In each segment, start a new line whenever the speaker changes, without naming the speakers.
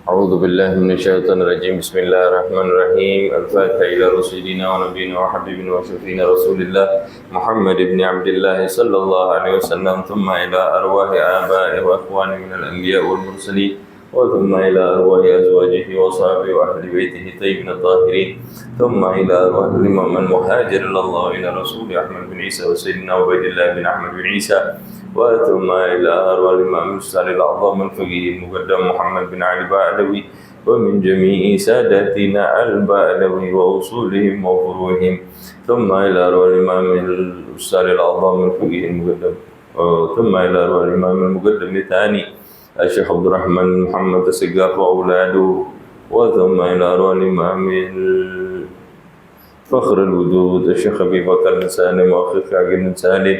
أعوذ بالله من الشيطان الرجيم. بسم الله الرحمن الرحيم. الفاتحة إلى رسولنا ونبينا وحبيبنا وشفينا رسول الله محمد بن عبد الله صلى الله عليه وسلم، ثم إلى أرواح آبائه وأخوانه من الأنبياء والمرسلين، وثم إلى أرواح أزواجه وصحبه وأهل بيته الطيبين الطاهرين، ثم إلى أرواح الإمام المهاجر إلى الله إلى رسول أحمد بن عيسى وسيدنا عبيد الله بن أحمد بن عيسى، وثم إلى أرواح الإمام الصالح الأعظم الفقيه المقدم محمد بن علي البعلوي، ومن جميع ساداتنا البعلوي وأصولهم وفروعهم، ثم إلى أرواح الإمام الصالح الأعظم الفقيه المقدم، ثم إلى أرواح الإمام المقدم الثاني الشيخ عبد الرحمن محمد السقاف وأولاده، وثم إلى أرواح الإمام فخر الوجود الشيخ أبي بكر بن سالم وأخي عقيل بن سالم،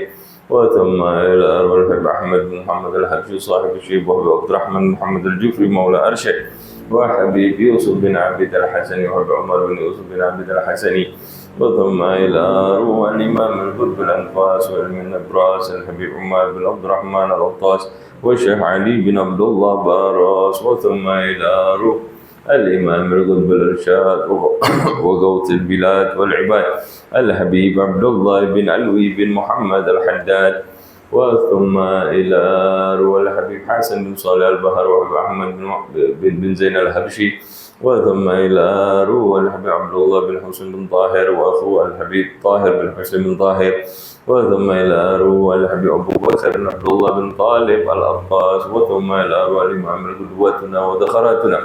وثم إلى أرواح الحبيب أحمد بن محمد الحبشي صاحب الشيب، وأبي عبد الرحمن بن محمد الجفري مولى أرشد، وحبيب يوسف بن عبد الحسني، وحبيب عمر بن يوسف بن عبد الحسني، وثم إلى أرواح الإمام القطب الأنفاس وعلم النبراس الحبيب عمر بن عبد الرحمن العطاس والشيخ علي بن عبد الله باراس، وثم إلى أرواح الإمام القطب الإرشاد وغوث البلاد والعباد الحبيب عبد الله بن علوي بن محمد الحداد، وثم إلى أرواح الحبيب حسن بن صالح البهر وحبيب أحمد بن زين الحبشي، وثم إلى أرواح الحبيب عبد الله بن حسن بن طاهر وأخوه الحبيب طاهر بن حسن بن طاهر، وثم إلى أرواح الحبيب أبو بكر بن عبد الله بن طالب الأبقاس، وثم إلى أرواح الإمام قدوتنا ودخراتنا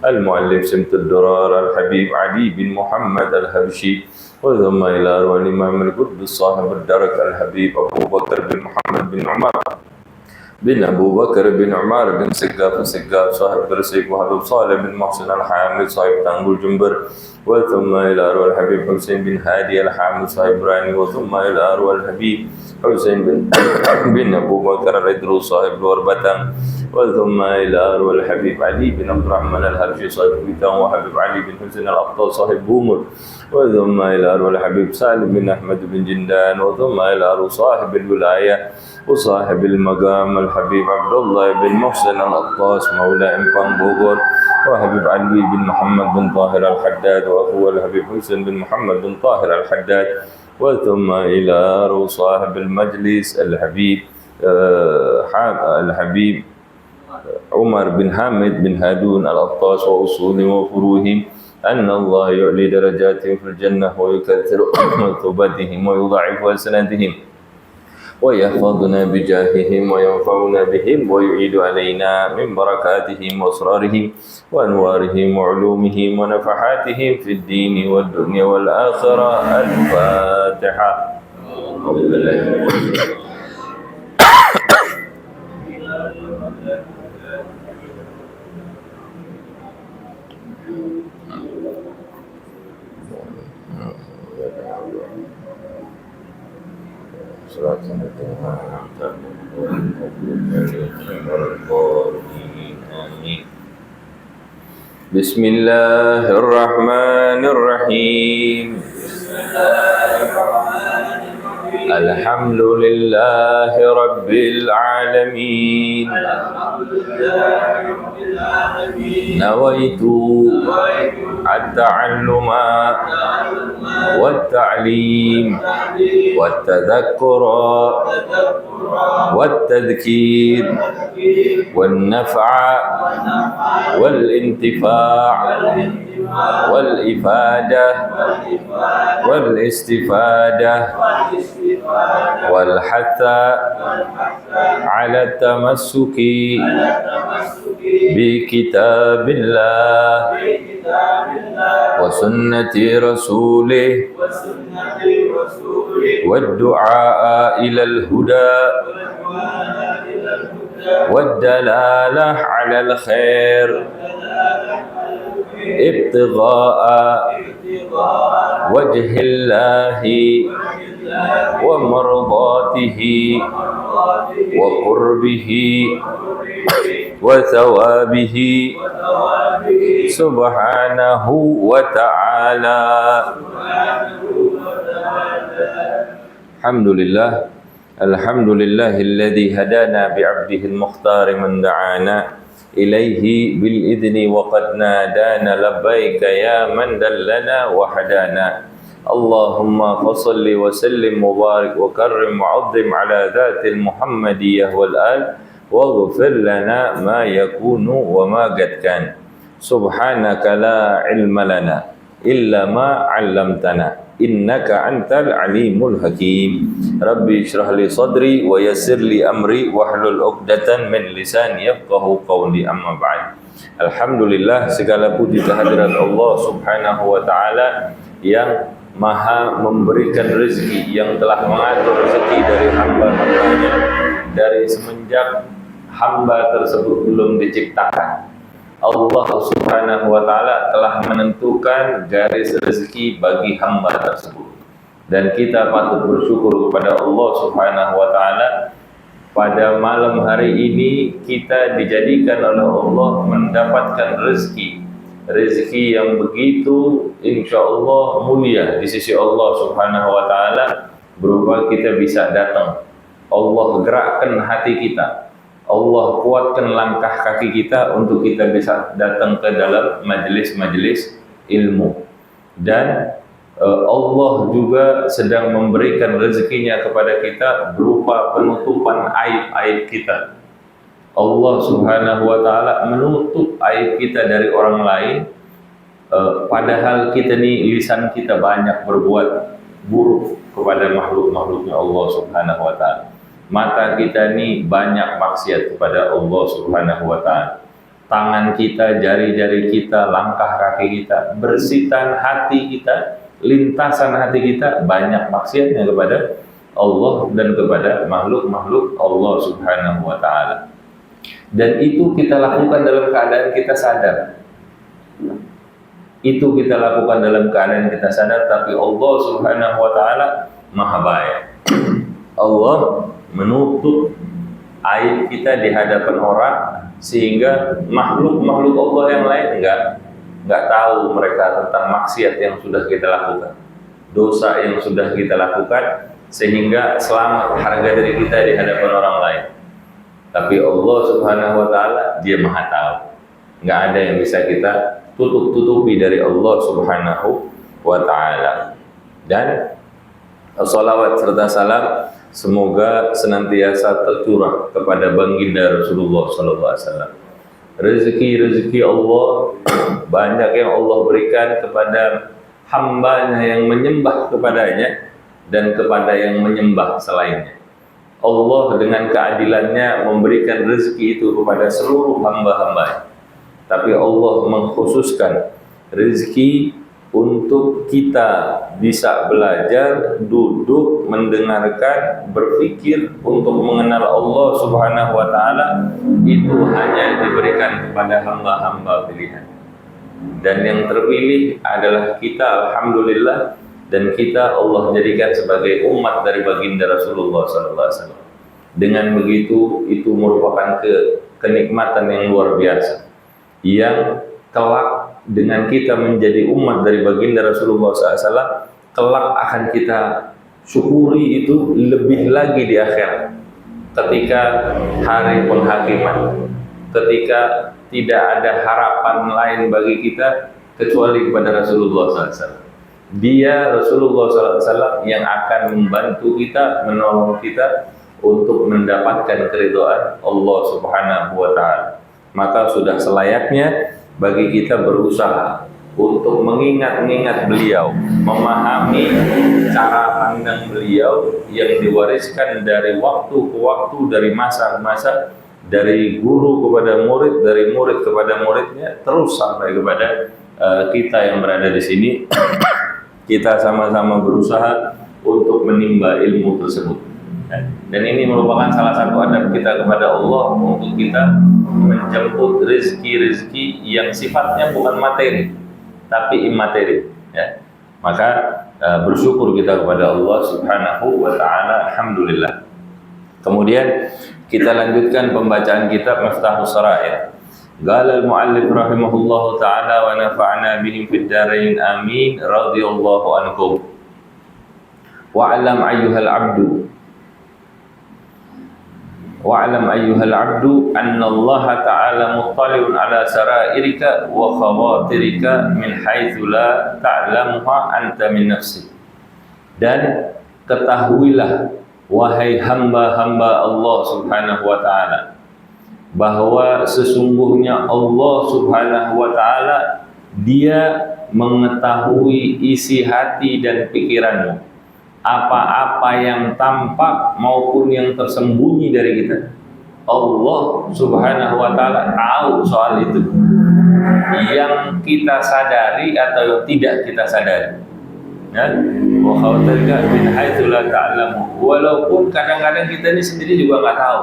المعلم سمت الدرار الحبيب علي بن محمد الحبشي، وثم إلى أرواح الإمام القطب صاحب الدرك الحبيب أبو بكر بن محمد بن عمر بن أبو بكر بن عمر بن سقاف السقاف صاحب برسيك، وحبيب صالح بن محسن الحامد صاحب تانغول جنبر، وثم إلى أرواح الحبيب حسين بن هادي الحامد صاحب راني، وثم إلى أرواح الحبيب حسين بن أبو بكر الإدروس صاحب الوربتان، وثم إلى أرواح الحبيب علي بن عبد الرحمن الحبشي صاحب بيتان، وحبيب علي بن حسين الأبطال صاحب بومر، وثم إلى أرواح الحبيب سالم بن أحمد بن جندان، وثم إلى أرواح صاحب الولاية وصاحب المقام الحبيب عبد الله بن محسن الأطاس مولى إمبان بوغور، وحبيب علي بن محمد بن طاهر الحداد وأخوه الحبيب حسين بن محمد بن طاهر الحداد، وثم إلى أرواح صاحب المجلس الحبيب الحبيب عمر بن حامد بن هادون الأطاس وأصولهم وفروعهم، أن الله يعلي درجاتهم في الجنة ويكثر مثوبتهم ويضاعف أسنادهم ويحفظنا بجاههم وينفعنا بهم ويعيد علينا من بركاتهم وأسرارهم وأنوارهم وعلومهم ونفحاتهم في الدين والدنيا والآخرة. الفاتحة. بسم الله الرحمن الرحيم. الحمد لله رب العالمين. نويت التعلم والتعليم والتذكر والتذكير والنفع والانتفاع والإفادة والاستفادة والحث على التمسك بكتاب الله وسنة رسوله والدعاء إلى الهدى والدلالة على الخير ابتغاء وجه الله ومرضاته وقربه وثوابه سبحانه وتعالى. الحمد لله الذي هدانا بعبده المختار من دعانا إليه بالإذن وقد نادانا لبيك يا من دلنا وحدانا اللهم فصل وسلم وبارك وكرم وعظم على ذات المحمدية والآل واغفر لنا ما يكون وما قد كان سبحانك لا علم لنا إلا ما علمتنا إنك أنت العليم الحكيم ربي اشرح لي صدري ويسر لي أمري واحلل عقدة من لساني يفقهوا قولي أما بعد. Alhamdulillah, segala puji kehadirat Allah Subhanahu wa taala yang Maha memberikan rezeki, yang telah mengatur rezeki dari hamba-hambanya dari semenjak hamba tersebut belum diciptakan. Allah Subhanahu wa taala telah menentukan garis rezeki bagi hamba tersebut. Dan kita patut bersyukur kepada Allah Subhanahu wa taala pada malam hari ini kita dijadikan oleh Allah mendapatkan rezeki. Rezeki yang begitu insyaallah mulia di sisi Allah Subhanahu wa taala, berupa kita bisa datang. Allah gerakkan hati kita. Allah kuatkan langkah kaki kita untuk kita bisa datang ke dalam majelis-majelis ilmu. Dan Allah juga sedang memberikan rezekinya kepada kita berupa penutupan aib-aib kita. Allah Subhanahu wa taala menutup aib kita dari orang lain, padahal kita ni lisan kita banyak berbuat buruk kepada makhluk-makhluknya Allah Subhanahu wa taala. Mata kita ni banyak maksiat kepada Allah Subhanahu wa taala. Tangan kita, jari-jari kita, langkah kaki kita, bersitan hati kita, lintasan hati kita banyak maksiatnya kepada Allah dan kepada makhluk-makhluk Allah Subhanahu wa taala. Dan itu kita lakukan dalam keadaan kita sadar. Itu kita lakukan dalam keadaan kita sadar, tapi Allah Subhanahu wa taala Maha baik. Allah menutup aib kita di hadapan orang sehingga makhluk-makhluk Allah yang lain enggak tahu mereka tentang maksiat yang sudah kita lakukan, dosa yang sudah kita lakukan, sehingga selamat harga diri kita di hadapan orang lain. Tapi Allah Subhanahu wa taala Dia Maha tahu. Enggak ada yang bisa kita tutup-tutupi dari Allah Subhanahu wa taala. Dan salawat serta salam semoga senantiasa tercurah kepada baginda Rasulullah sallallahu alaihi wasallam. Rezeki-rezeki Allah banyak yang Allah berikan kepada hambanya yang menyembah kepadanya dan kepada yang menyembah selainnya. Allah dengan keadilannya memberikan rezeki itu kepada seluruh hamba-hambanya. Tapi Allah mengkhususkan rezeki untuk kita bisa belajar, duduk, mendengarkan, berpikir untuk mengenal Allah Subhanahu wa taala, itu hanya diberikan kepada hamba-hamba pilihan. Dan yang terpilih adalah kita, alhamdulillah, dan kita Allah jadikan sebagai umat dari baginda Rasulullah sallallahu alaihi wasallam. Dengan begitu, itu merupakan kenikmatan yang luar biasa, yang kelak dengan kita menjadi umat dari baginda Rasulullah SAW, kelak akan kita syukuri itu lebih lagi di akhirat, ketika hari penghakiman, ketika tidak ada harapan lain bagi kita kecuali kepada Rasulullah SAW. Dia Rasulullah SAW yang akan membantu kita, menolong kita untuk mendapatkan keridhaan Allah Subhanahu wa taala. Maka sudah selayaknya bagi kita berusaha untuk mengingat-ingat beliau, memahami cara pandang beliau yang diwariskan dari waktu ke waktu, dari masa ke masa, dari guru kepada murid, dari murid kepada muridnya, terus sampai kepada kita yang berada di sini. Kita sama-sama berusaha untuk menimba ilmu tersebut. Dan ini merupakan salah satu adab kita kepada Allah untuk kita menjemput rezeki-rezeki yang sifatnya bukan materi tapi imateri, ya. Maka bersyukur kita kepada Allah Subhanahu wa taala, alhamdulillah. Kemudian kita lanjutkan pembacaan kitab Miftahus Shara'i. Qala al-muallif rahimahullahu taala wa nafa'na bihim fid dharain amin radhiyallahu anhum. Wa 'alam ayyuhal 'abdu wa'lam ayyuhal 'abdu anna Allah ta'ala muttali'un 'ala sarairika wa khawatirika min haitsu la ta'lamuha anta min nafsik. Dan ketahuilah wahai hamba-hamba Allah Subhanahu wa ta'ala, bahwa sesungguhnya Allah Subhanahu wa ta'ala Dia mengetahui isi hati dan pikiranmu, apa-apa yang tampak maupun yang tersembunyi dari kita. Allah Subhanahu wa ta'ala tahu soal itu, yang kita sadari atau tidak kita sadari. Wa khawatirka min haitsu la ta'lamu. Walaupun kadang-kadang kita ini sendiri juga nggak tahu,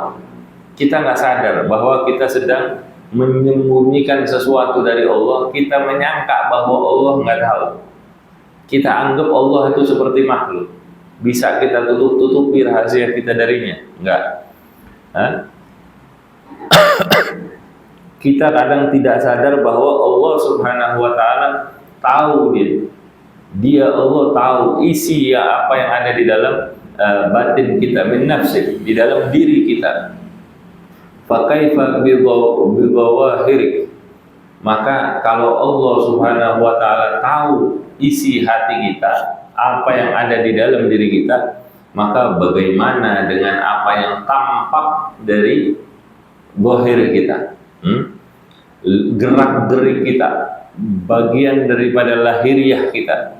kita nggak sadar bahwa kita sedang menyembunyikan sesuatu dari Allah. Kita menyangka bahwa Allah nggak tahu. Kita anggap Allah itu seperti makhluk, bisa kita tutup-tutupi rahasia kita darinya. Enggak. Kita kadang tidak sadar bahwa Allah Subhanahu wa ta'ala tahu dia Allah tahu isi apa yang ada di dalam batin kita, min nafsik, di dalam diri kita. Fa kaifa bi dhawahirik. Maka kalau Allah Subhanahu wa ta'ala tahu isi hati kita, apa yang ada di dalam diri kita, maka bagaimana dengan apa yang tampak dari zahir kita, gerak-gerik kita, bagian daripada lahiriah kita.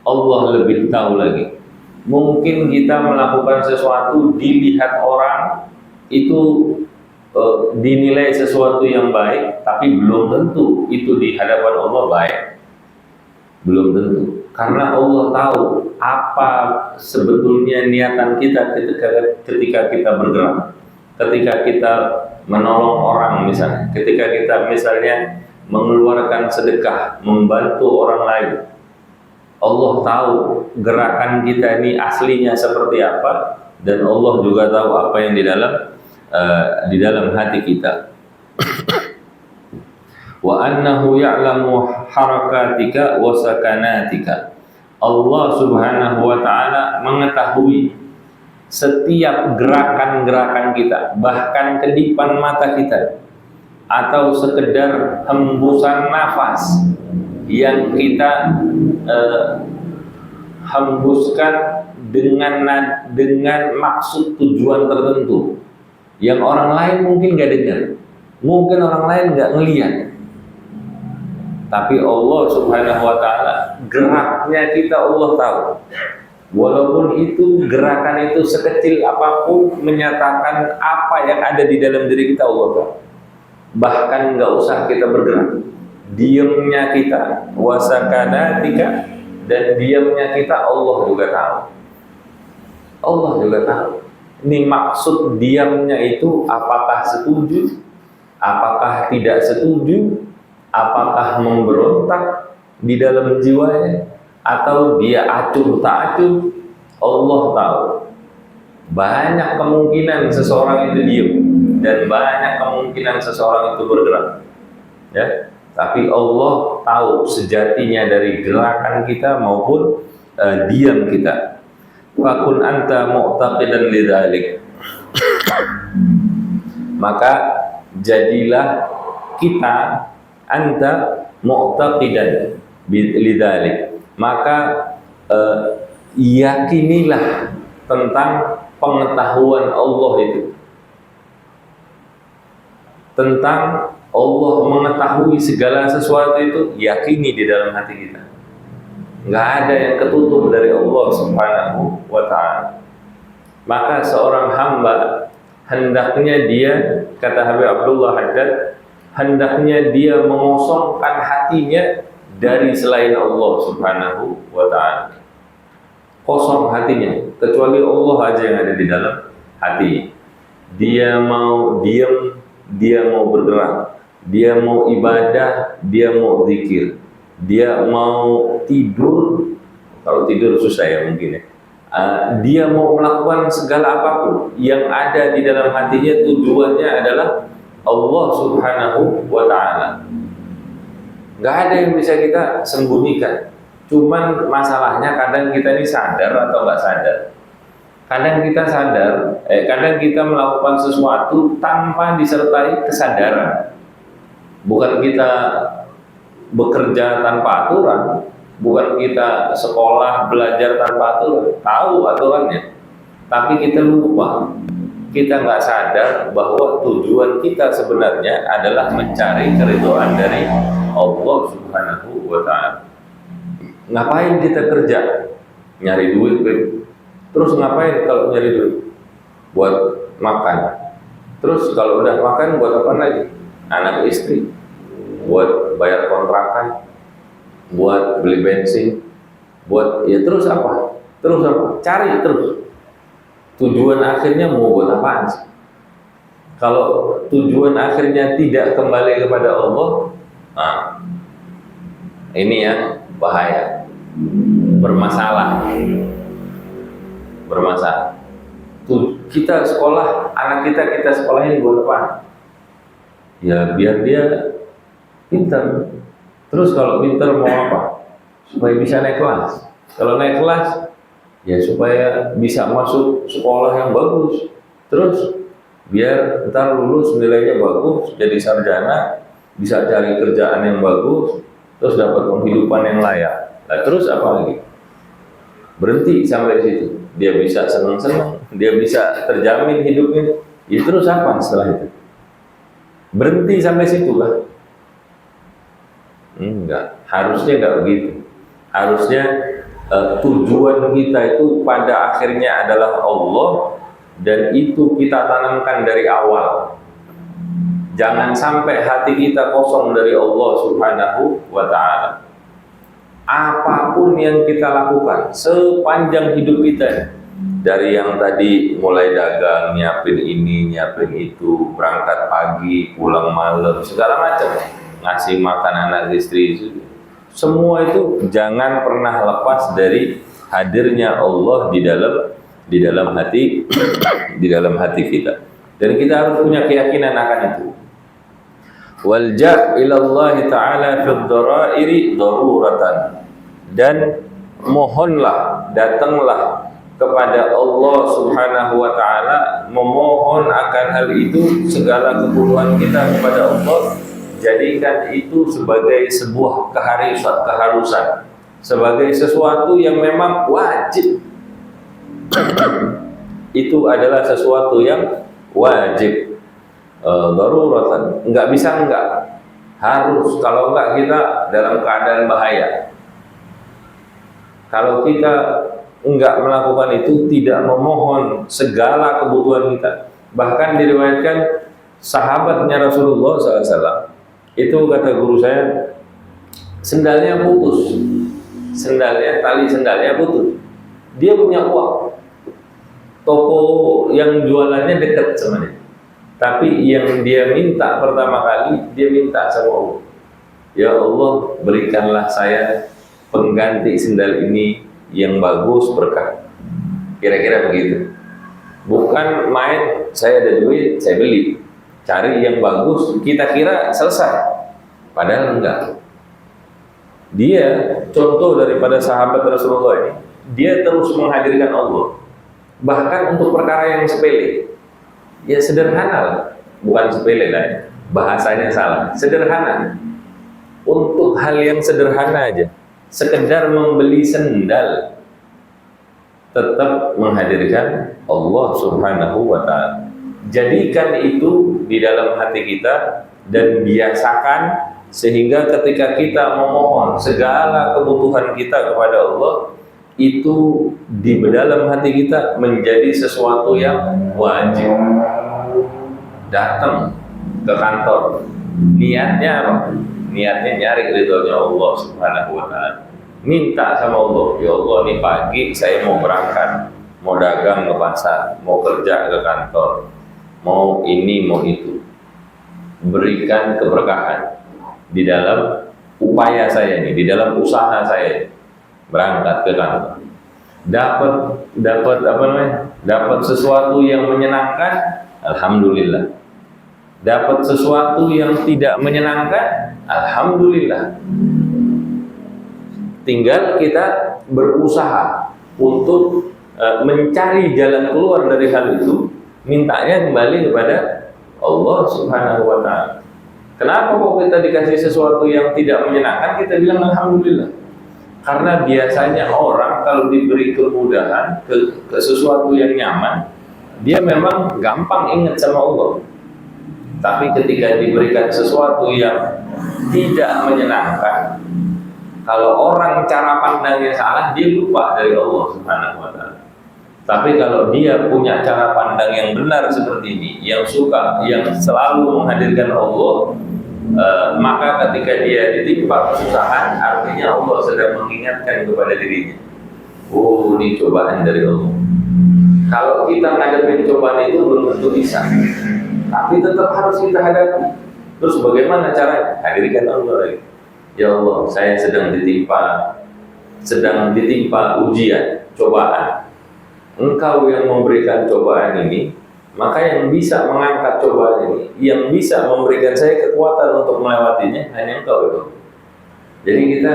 Allah lebih tahu lagi. Mungkin kita melakukan sesuatu dilihat orang itu dinilai sesuatu yang baik, tapi belum tentu itu di hadapan Allah baik. Belum tentu. Karena Allah tahu apa sebetulnya niatan kita ketika kita bergerak, ketika kita menolong orang misalnya, ketika kita misalnya mengeluarkan sedekah, membantu orang lain. Allah tahu gerakan kita ini aslinya seperti apa, dan Allah juga tahu apa yang di dalam hati kita. Wa annahu ya'lamu harakatika wa sakanatika. Allah Subhanahu wa ta'ala mengetahui setiap gerakan-gerakan kita, bahkan kedipan mata kita, atau sekedar hembusan nafas yang kita hembuskan dengan maksud tujuan tertentu yang orang lain mungkin gak dengar, mungkin orang lain gak ngelihat, tapi Allah Subhanahu wa ta'ala geraknya kita Allah tahu. Walaupun itu gerakan itu sekecil apapun, menyatakan apa yang ada di dalam diri kita Allah tahu. Bahkan nggak usah kita bergerak, diamnya kita, wasakanatika, dan diamnya kita Allah juga tahu. Allah juga tahu. Ini maksud diamnya itu, apakah setuju, apakah tidak setuju, apakah memberontak di dalam jiwanya, atau dia acuh tak acuh, Allah tahu. Banyak kemungkinan seseorang itu diam, dan banyak kemungkinan seseorang itu bergerak, ya. Tapi Allah tahu sejatinya dari gerakan kita maupun diam kita. Fakun anta mu'taqidan lidzalik. Maka jadilah kita anta mu'taqidan lidzalik. Maka yakinilah tentang pengetahuan Allah itu, tentang Allah mengetahui segala sesuatu itu, yakini di dalam hati kita. Nggak ada yang ketutup dari Allah Subhanahu wa ta'ala. Maka seorang hamba hendaknya dia, kata Habib Abdullah Haddad, hendaknya dia mengosongkan hatinya dari selain Allah Subhanahu wa ta'ala. Kosong hatinya, kecuali Allah aja yang ada di dalam hati. Dia mau diam, dia mau bergerak, dia mau ibadah, dia mau zikir, dia mau tidur. Kalau tidur susah ya mungkin ya. Dia mau melakukan segala apapun yang ada di dalam hatinya, tujuannya adalah Allah Subhanahu wa ta'ala. Nggak ada yang bisa kita sembunyikan. Cuman masalahnya kadang kita ini sadar atau nggak sadar. Kadang kita sadar, kadang kita melakukan sesuatu tanpa disertai kesadaran. Bukan kita bekerja tanpa aturan, bukan kita sekolah belajar tanpa aturan, tahu aturannya, tapi kita lupa, kita nggak sadar bahwa tujuan kita sebenarnya adalah mencari keridhaan dari Allah Subhanahu wa Ta'ala. Ngapain kita kerja? Nyari duit, terus ngapain kalau nyari duit? Buat makan. Terus kalau udah makan buat apa lagi? Anak istri, buat bayar kontrakan, buat beli bensin, buat ya terus apa? Terus apa? Cari terus. Tujuan akhirnya mau buat apaan sih? Kalau tujuan akhirnya tidak kembali kepada Allah, nah, ini yang bahaya, bermasalah. Tuh, kita sekolah, anak kita sekolahin buat apa? Ya biar dia pintar. Terus kalau pintar mau apa? Supaya bisa naik kelas. Kalau naik kelas, ya supaya bisa masuk sekolah yang bagus. Terus biar ntar lulus nilainya bagus, jadi sarjana, bisa cari kerjaan yang bagus, terus dapat penghidupan yang layak. Nah, terus apa lagi? Berhenti sampai situ. Dia bisa senang-senang, dia bisa terjamin hidupnya. Ya terus apa setelah itu? Berhenti sampai situ kan? Enggak, harusnya enggak begitu. Harusnya tujuan kita itu pada akhirnya adalah Allah, dan itu kita tanamkan dari awal. Jangan sampai hati kita kosong dari Allah Subhanahu wa Ta'ala. Apapun yang kita lakukan sepanjang hidup kita, dari yang tadi mulai dagang, nyiapin ini, nyiapin itu, berangkat pagi, pulang malam, segala macam, ngasih makan anak istri, semua itu jangan pernah lepas dari hadirnya Allah di dalam hati di dalam hati kita, dan kita harus punya keyakinan akan itu. Walja ilallahi ta'ala fid dharairi daruratan, dan mohonlah, datanglah kepada Allah Subhanahu wa Ta'ala, memohon akan hal itu, segala kebutuhan kita kepada Allah, jadikan itu sebagai sebuah keharusan, sebagai sesuatu yang memang wajib. Itu adalah sesuatu yang wajib. Daruratan, enggak bisa enggak, harus. Kalau enggak kita dalam keadaan bahaya. Kalau kita enggak melakukan itu, tidak memohon segala kebutuhan kita. Bahkan diriwayatkan sahabatnya Rasulullah SAW itu, kata guru saya, sendalnya putus, tali sendalnya putus. Dia punya uang, toko yang jualannya dekat sama dia. Tapi yang dia minta pertama kali, dia minta sama Allah, ya Allah, berikanlah saya pengganti sendal ini yang bagus, berkah. Kira-kira begitu. Bukan main, saya ada duit, saya beli. Cari yang bagus, kita kira selesai. Padahal enggak. Dia, contoh daripada sahabat Rasulullah ini, dia terus menghadirkan Allah. Bahkan untuk perkara yang sepele. Ya sederhana, bukan sepele lah ya. Bahasanya salah, sederhana. Untuk hal yang sederhana aja, sekedar membeli sendal, tetap menghadirkan Allah Subhanahu wa Ta'ala. Jadikan itu di dalam hati kita dan biasakan, sehingga ketika kita memohon segala kebutuhan kita kepada Allah, itu di dalam hati kita menjadi sesuatu yang wajib. Datang ke kantor, niatnya apa? Niatnya nyari ridhonya Allah Subhanahu wa Ta'ala. Minta sama Allah, ya Allah, nih pagi saya mau berangkat, mau dagang ke pasar, mau kerja ke kantor, mau ini mau itu. Berikan keberkahan di dalam upaya saya ini, di dalam usaha saya, berangkat ke kantor. Dapat apa namanya? Dapat sesuatu yang menyenangkan, alhamdulillah. Dapat sesuatu yang tidak menyenangkan, alhamdulillah. Tinggal kita berusaha untuk mencari jalan keluar dari hal itu, mintanya kembali kepada Allah Subhanahu wa Ta'ala. Kenapa kok kita dikasih sesuatu yang tidak menyenangkan, kita bilang alhamdulillah? Karena biasanya orang kalau diberi kemudahan ke sesuatu yang nyaman, dia memang gampang ingat sama Allah. Tapi ketika diberikan sesuatu yang tidak menyenangkan, kalau orang cara pandangnya salah, dia lupa dari Allah Subhanahu wa Ta'ala. Tapi kalau dia punya cara pandang yang benar seperti ini, yang suka, yang selalu menghadirkan Allah, maka ketika dia ditimpa kesusahan, artinya Allah sedang mengingatkan kepada dirinya, oh, ini cobaan dari Allah. Kalau kita menghadapi cobaan itu belum tentu bisa, tapi tetap harus kita hadapi. Terus bagaimana caranya? Hadirkan Allah. Ya Allah, saya sedang ditimpa ujian, cobaan. Engkau yang memberikan cobaan ini, maka yang bisa mengangkat cobaan ini, yang bisa memberikan saya kekuatan untuk melewatinya, hanya Engkau itu. Jadi kita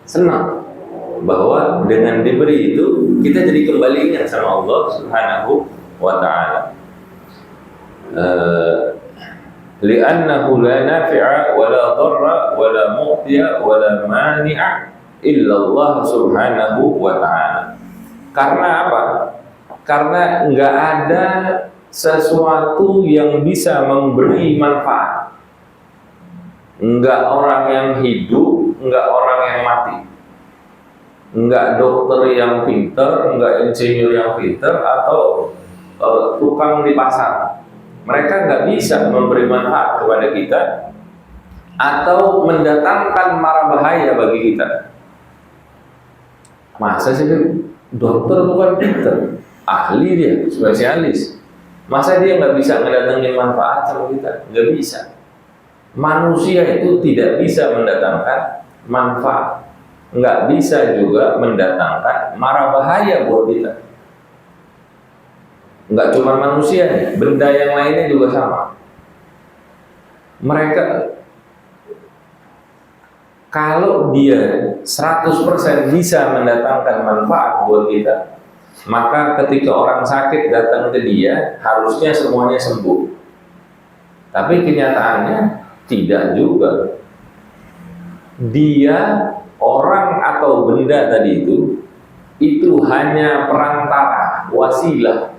senang bahwa dengan diberi itu, kita jadi kembali ingat sama Allah Subhanahu wa Ta'ala. Li'annahu la nafi'a wa la dharra wa la mu'tiya wa la mani'a illa Allah Subhanahu wa Ta'ala. Karena apa? Karena enggak ada sesuatu yang bisa memberi manfaat. Enggak orang yang hidup, enggak orang yang mati. Enggak dokter yang pinter, enggak insinyur yang pinter, atau tukang di pasar. Mereka nggak bisa memberi manfaat kepada kita atau mendatangkan mara bahaya bagi kita. Masa sih dokter bukan pinter, ahli dia, spesialis. Masa dia nggak bisa mendatangkan manfaat sama kita? Nggak bisa. Manusia itu tidak bisa mendatangkan manfaat, nggak bisa juga mendatangkan mara bahaya buat kita. Enggak cuma manusia, benda yang lainnya juga sama. Mereka kalau dia 100% bisa mendatangkan manfaat buat kita, maka ketika orang sakit datang ke dia, harusnya semuanya sembuh. Tapi kenyataannya tidak juga. Dia, orang atau benda tadi itu hanya perantara, wasilah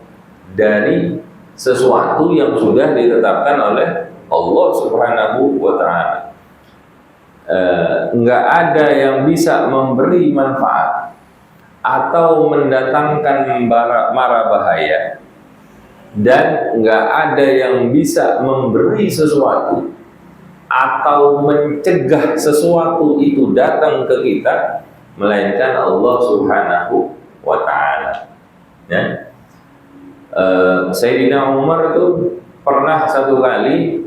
dari sesuatu yang sudah ditetapkan oleh Allah Subhanahu wa Ta'ala. Enggak ada yang bisa memberi manfaat atau mendatangkan mara bahaya, dan enggak ada yang bisa memberi sesuatu atau mencegah sesuatu itu datang ke kita, melainkan Allah Subhanahu wa Ta'ala. Ya. Sayyidina Umar itu pernah satu kali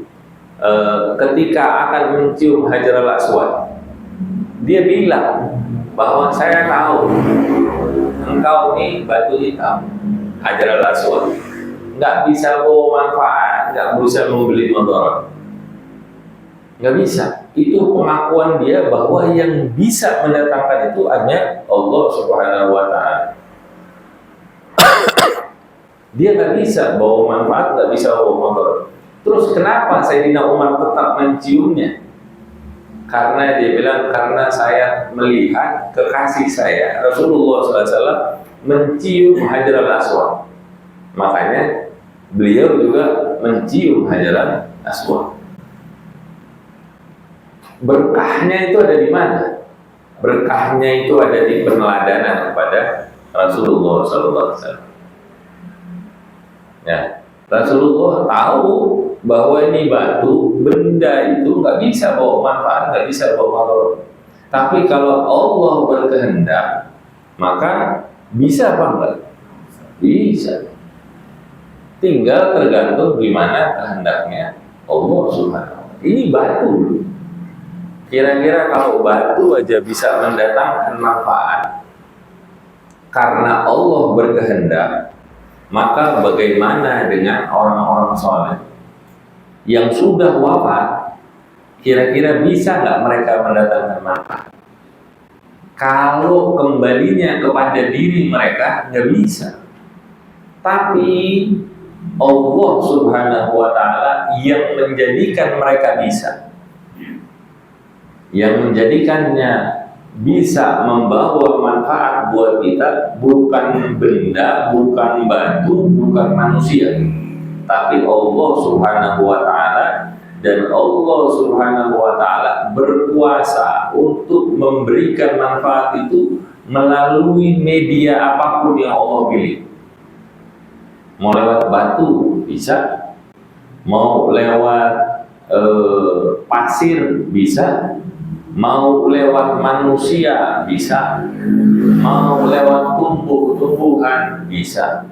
ketika akan mencium Hajar al-Aswad, dia bilang bahwa saya tahu engkau ini batu hitam, Hajar al-Aswad, nggak bisa bawa manfaat, nggak bisa membeli motor, nggak bisa. Itu pengakuan dia bahwa yang bisa mendatangkan itu hanya Allah Subhanahu wa Ta'ala. Dia nggak bisa bawa manfaat, nggak bisa bawa motor. Terus kenapa Sayyidina Umar tetap menciumnya? Karena dia bilang, karena saya melihat kekasih saya Rasulullah SAW mencium Hajar al-Aswad, makanya beliau juga mencium Hajar al-Aswad. Berkahnya itu ada di mana? Berkahnya itu ada di peneladanan kepada Rasulullah SAW. Ya, Rasulullah tahu bahwa ini batu, benda itu nggak bisa bawa manfaat, nggak bisa bawa motor. Tapi kalau Allah berkehendak, maka bisa apa enggak? Bisa. Tinggal tergantung gimana kehendaknya Allah Subhanahu. Ini batu. Kira-kira kalau batu aja bisa mendatangkan manfaat karena Allah berkehendak, maka bagaimana dengan orang-orang soleh yang sudah wafat? Kira-kira bisa nggak mereka mendatangkan manfaat?
Kalau kembalinya kepada diri mereka nggak bisa. Tapi Allah Subhanahu wa Ta'ala yang menjadikan mereka bisa, yang menjadikannya bisa membawa manfaat buat kita, bukan benda, bukan batu, bukan manusia, tapi Allah Subhanahu wa Ta'ala. Dan Allah Subhanahu wa Ta'ala berkuasa untuk memberikan manfaat itu melalui media apapun yang Allah pilih. Mau lewat batu bisa, mau lewat pasir bisa, mau lewat manusia bisa, mau lewat tumbuh-tumbuhan bisa.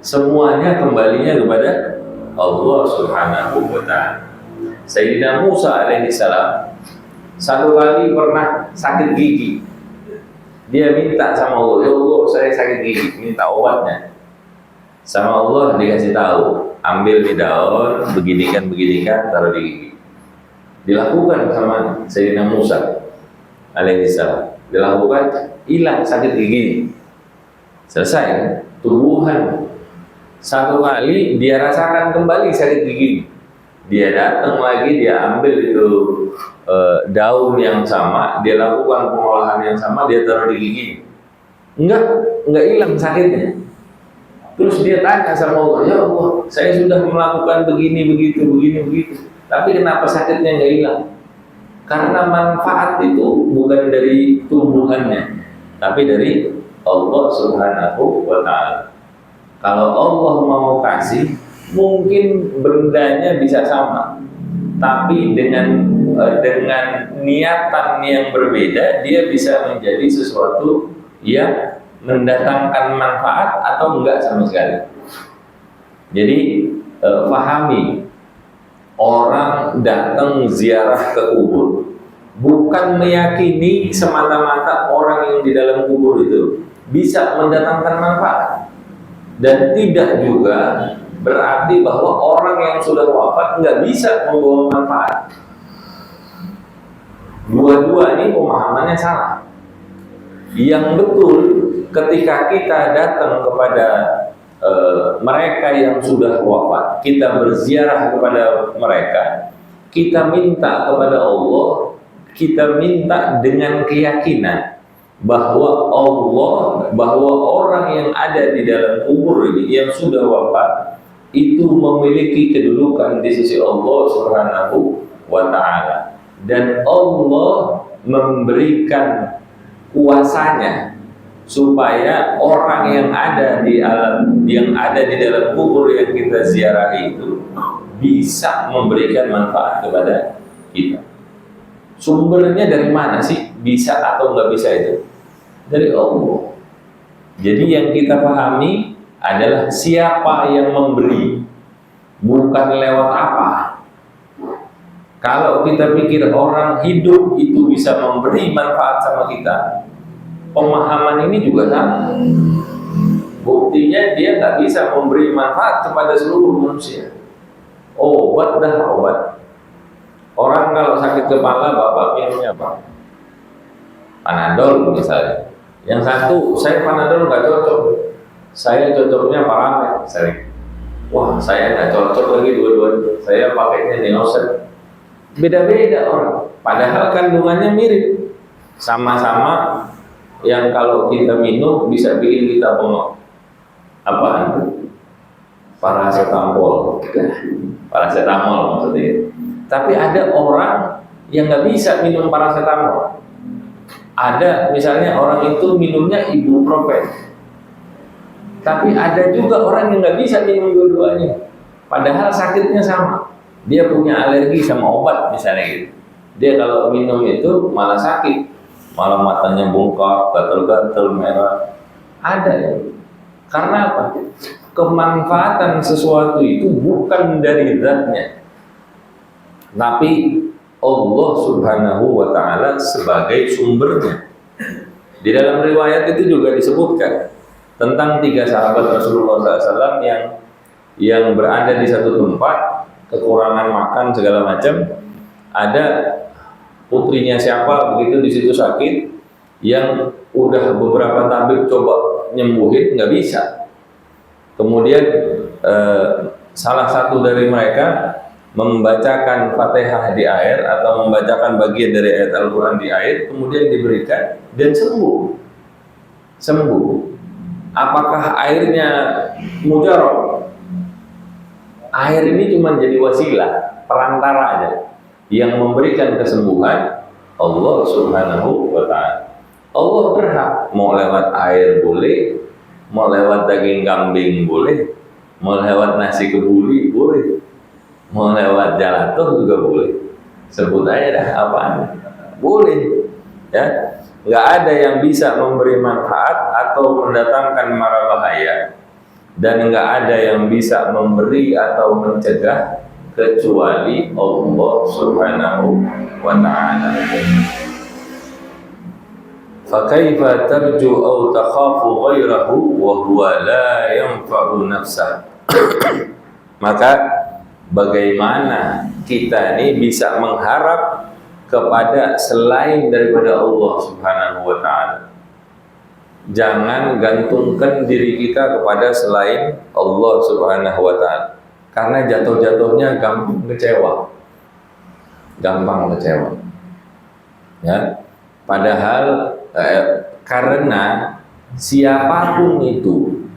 Semuanya kembalinya kepada Allah Subhanahu wa Ta'ala. Sayyidina Musa alaihissalam satu kali pernah sakit gigi. Dia minta sama Allah, ya Allah saya sakit gigi, minta obatnya. Sama Allah dikasih tahu, ambil di daun, beginikan, taruh di gigi. Dilakukan sama Sayyidina Musa alaihissalam. Dilakukan, hilang sakit gigi. Selesai, tumbuhan. Satu kali dia rasakan kembali sakit gigi. Dia datang lagi, dia ambil itu daun yang sama, dia lakukan pengolahan yang sama, dia taruh di gigi. Enggak hilang sakitnya. Terus dia tanya sama Allah, ya Allah, saya sudah melakukan begini, begitu. Tapi kenapa sakitnya enggak hilang? Karena manfaat itu bukan dari tumbuhannya, tapi dari Allah Subhanahu wa Ta'ala. Kalau Allah mau kasih, mungkin bendanya bisa sama, tapi dengan niatan yang berbeda, dia bisa menjadi sesuatu yang mendatangkan manfaat atau enggak sama sekali. Jadi pahami, orang datang ziarah ke kubur bukan meyakini semata-mata orang yang di dalam kubur itu bisa mendatangkan manfaat. Dan tidak juga berarti bahwa orang yang sudah wafat nggak bisa membawa manfaat. Dua-dua ini pemahamannya salah. Yang betul, ketika kita datang kepada mereka yang sudah wafat, kita berziarah kepada mereka, kita minta kepada Allah, kita minta dengan keyakinan bahwa orang yang ada di dalam kubur ini yang sudah wafat itu memiliki kedudukan di sisi Allah Subhanahu wa Ta'ala, dan Allah memberikan kuasanya supaya orang yang ada di dalam kubur yang kita ziarahi itu bisa memberikan manfaat kepada kita. Sumbernya dari mana sih bisa atau nggak bisa itu? Dari Allah. Jadi yang kita pahami adalah siapa yang memberi, bukan lewat apa. Kalau kita pikir orang hidup itu bisa memberi manfaat sama kita, pemahaman ini juga sama. Buktinya dia nggak bisa memberi manfaat kepada seluruh manusia. Obat. Orang kalau sakit kepala, bapak minumnya apa? Panadol misalnya. Yang satu, saya Panadol nggak cocok, saya cocoknya Paramed. Wah, saya nggak cocok lagi dua-duanya, saya pakainya Neoset. Beda-beda orang, padahal kandungannya mirip, sama-sama yang kalau kita minum bisa bikin kita bengok. Apaan? Paracetamol maksudnya. Tapi ada orang yang nggak bisa minum paracetamol. Ada misalnya orang itu minumnya ibuprofen, tapi ada juga orang yang nggak bisa minum dua-duanya, padahal sakitnya sama. Dia punya alergi sama obat misalnya gitu. Dia kalau minum itu malah sakit, malah matanya bengkak, gatal-gatal, merah. Ada ya. Karena apa? Kemanfaatan sesuatu itu bukan dari zatnya, tapi Allah Subhanahu wa Ta'ala sebagai sumbernya. Di dalam riwayat itu juga disebutkan tentang 3 sahabat Rasulullah SAW yang berada di satu tempat, kekurangan makan segala macam. Ada putrinya siapa begitu di situ sakit, yang udah beberapa tabib coba nyembuhin nggak bisa. Kemudian salah satu dari mereka membacakan Fatihah di air atau membacakan bagian dari ayat Al-Quran di air, kemudian diberikan dan sembuh. Apakah airnya mujarab? Air ini cuma jadi wasilah, perantara aja. Yang memberikan kesembuhan Allah Subhanahu wa ta'ala. Allah berhak, mau lewat air boleh, mau lewat daging kambing boleh, mau lewat nasi kebuli boleh, mau lewat jalato juga boleh. Sebut aja dah apaan, boleh. Ya, nggak ada yang bisa memberi manfaat atau mendatangkan mara bahaya, dan nggak ada yang bisa memberi atau mencegah kecuali Allah Subhanahu wa ta'ala. Fakaifa tarju aw takhafu ghairahu wa huwa la yanfa'u nafsah. Maka bagaimana kita ini bisa mengharap kepada selain daripada Allah Subhanahu wa ta'ala? Jangan gantungkan diri kita kepada selain Allah Subhanahu wa ta'ala, karena jatuh-jatuhnya gampang kecewa. Ya. Padahal karena siapapun itu,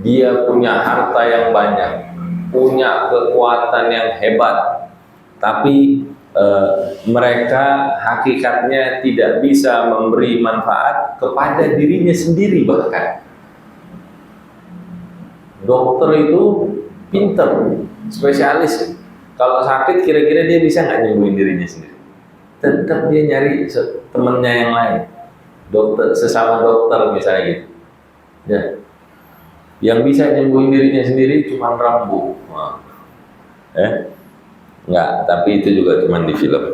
dia punya harta yang banyak, punya kekuatan yang hebat, tapi mereka hakikatnya tidak bisa memberi manfaat kepada dirinya sendiri. Bahkan dokter itu pinter, spesialis. Kalau sakit kira-kira dia bisa nggak nyembuhin dirinya sendiri? Tetap dia nyari temennya yang lain, dokter, sesama dokter misalnya gitu. Ya. Yang bisa nyembuhin dirinya sendiri cuma Rambo. Enggak, tapi itu juga cuma di film.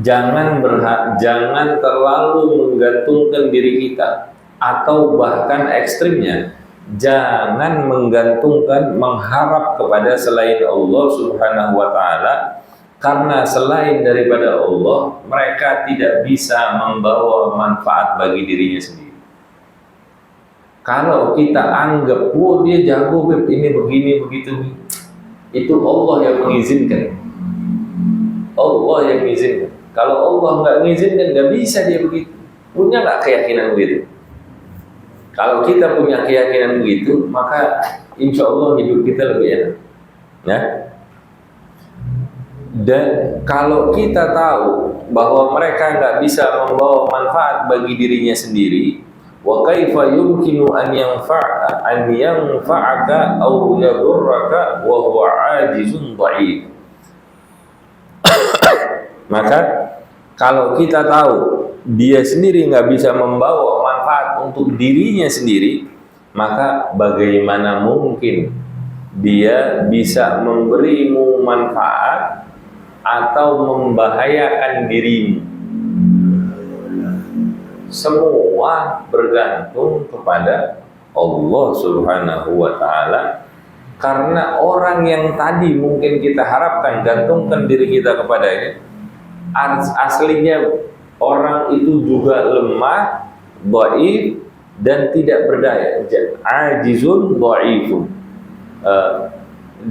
Jangan terlalu menggantungkan diri kita, atau bahkan ekstrimnya, jangan mengharap kepada selain Allah Subhanahu wa ta'ala, karena selain daripada Allah mereka tidak bisa membawa manfaat bagi dirinya sendiri. Kalau kita anggap, dia jago Beb, ini begini begitu, itu Allah yang mengizinkan. Allah yang mengizinkan. Kalau Allah nggak mengizinkan, nggak bisa dia begitu. Punya nggak keyakinan begitu? Kalau kita punya keyakinan begitu, maka insya Allah hidup kita lebih enak. Ya. Dan kalau kita tahu bahwa mereka nggak bisa membawa manfaat bagi dirinya sendiri, wa kaifa yumkinu an yanfa'aka aw yadurraka wa huwa 'ajizun dha'if. Maka kalau kita tahu dia sendiri nggak bisa membawa manfaat untuk dirinya sendiri, maka bagaimana mungkin dia bisa memberimu manfaat atau membahayakan dirimu? Semua bergantung kepada Allah Subhanahu wa ta'ala. Karena orang yang tadi mungkin kita harapkan gantungkan diri kita kepadanya, aslinya orang itu juga lemah, dhaif, dan tidak berdaya. Ajizun dhaifun.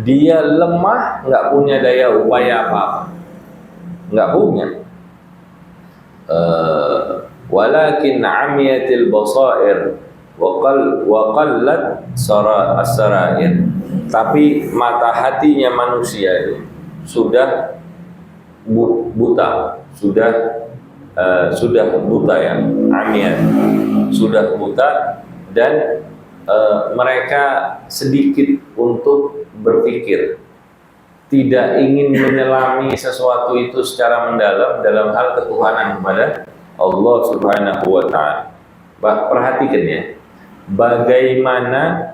Dia lemah, nggak punya daya upaya apa-apa, nggak punya. Walakin amiyatil basair wa qallat as-sarair. Tapi mata hatinya manusia itu sudah buta, sudah buta ya, amiyat, sudah buta, dan mereka sedikit untuk berpikir, tidak ingin menyelami sesuatu itu secara mendalam dalam hal ketuhanan kepada Allah Subhanahu wa ta'ala. Perhatikan ya, bagaimana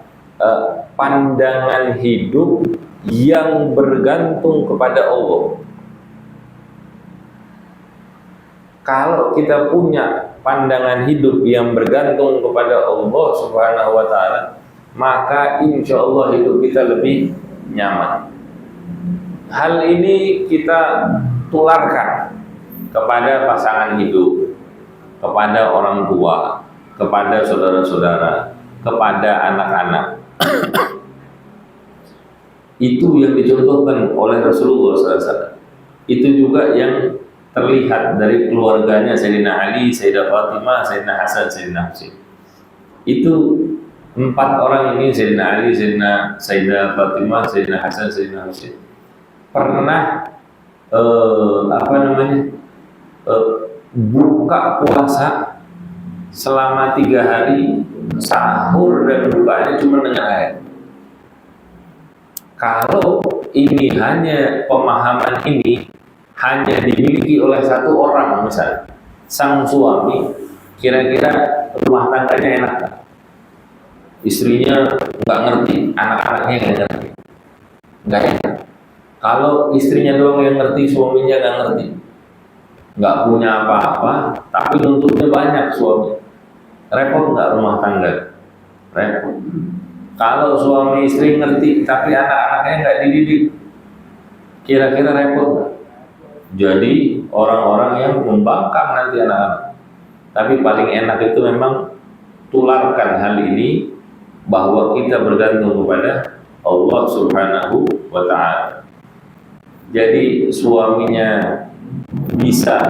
pandangan hidup yang bergantung kepada Allah. Kalau kita punya pandangan hidup yang bergantung kepada Allah Subhanahu wa ta'ala, maka insya Allah hidup kita lebih nyaman. Hal ini kita tularkan kepada pasangan hidup, kepada orang tua, kepada saudara-saudara, kepada anak-anak. Itu yang dicontohkan oleh Rasulullah SAW. Itu juga yang terlihat dari keluarganya Sayyidina Ali, Sayyidah Fatimah, Sayyidina Hasan, Sayyidina Husain. Itu 4 orang ini, Sayyidina Ali, Sayyidah Fatimah, Sayyidina Hasan, Sayyidina Husain, pernah buka puasa selama 3 hari, sahur dan bukanya cuma dengan air. Kalau ini hanya pemahaman ini hanya dimiliki oleh 1 orang, misalnya sang suami, kira-kira rumah tangganya enak gak? Istrinya nggak ngerti, anak-anaknya nggak ngerti, nggak enak. Kalau istrinya doang yang ngerti, suaminya nggak ngerti, nggak punya apa-apa, tapi nuntutnya banyak suami, repot nggak rumah tangga? Repot. Kalau suami istri ngerti, tapi anak-anaknya nggak dididik, kira-kira repot nggak? Jadi orang-orang yang membangkang nanti anak-anak. Tapi paling enak itu memang tularkan hal ini, bahwa kita bergantung kepada Allah Subhanahu wa Ta'ala. Jadi suaminya bisa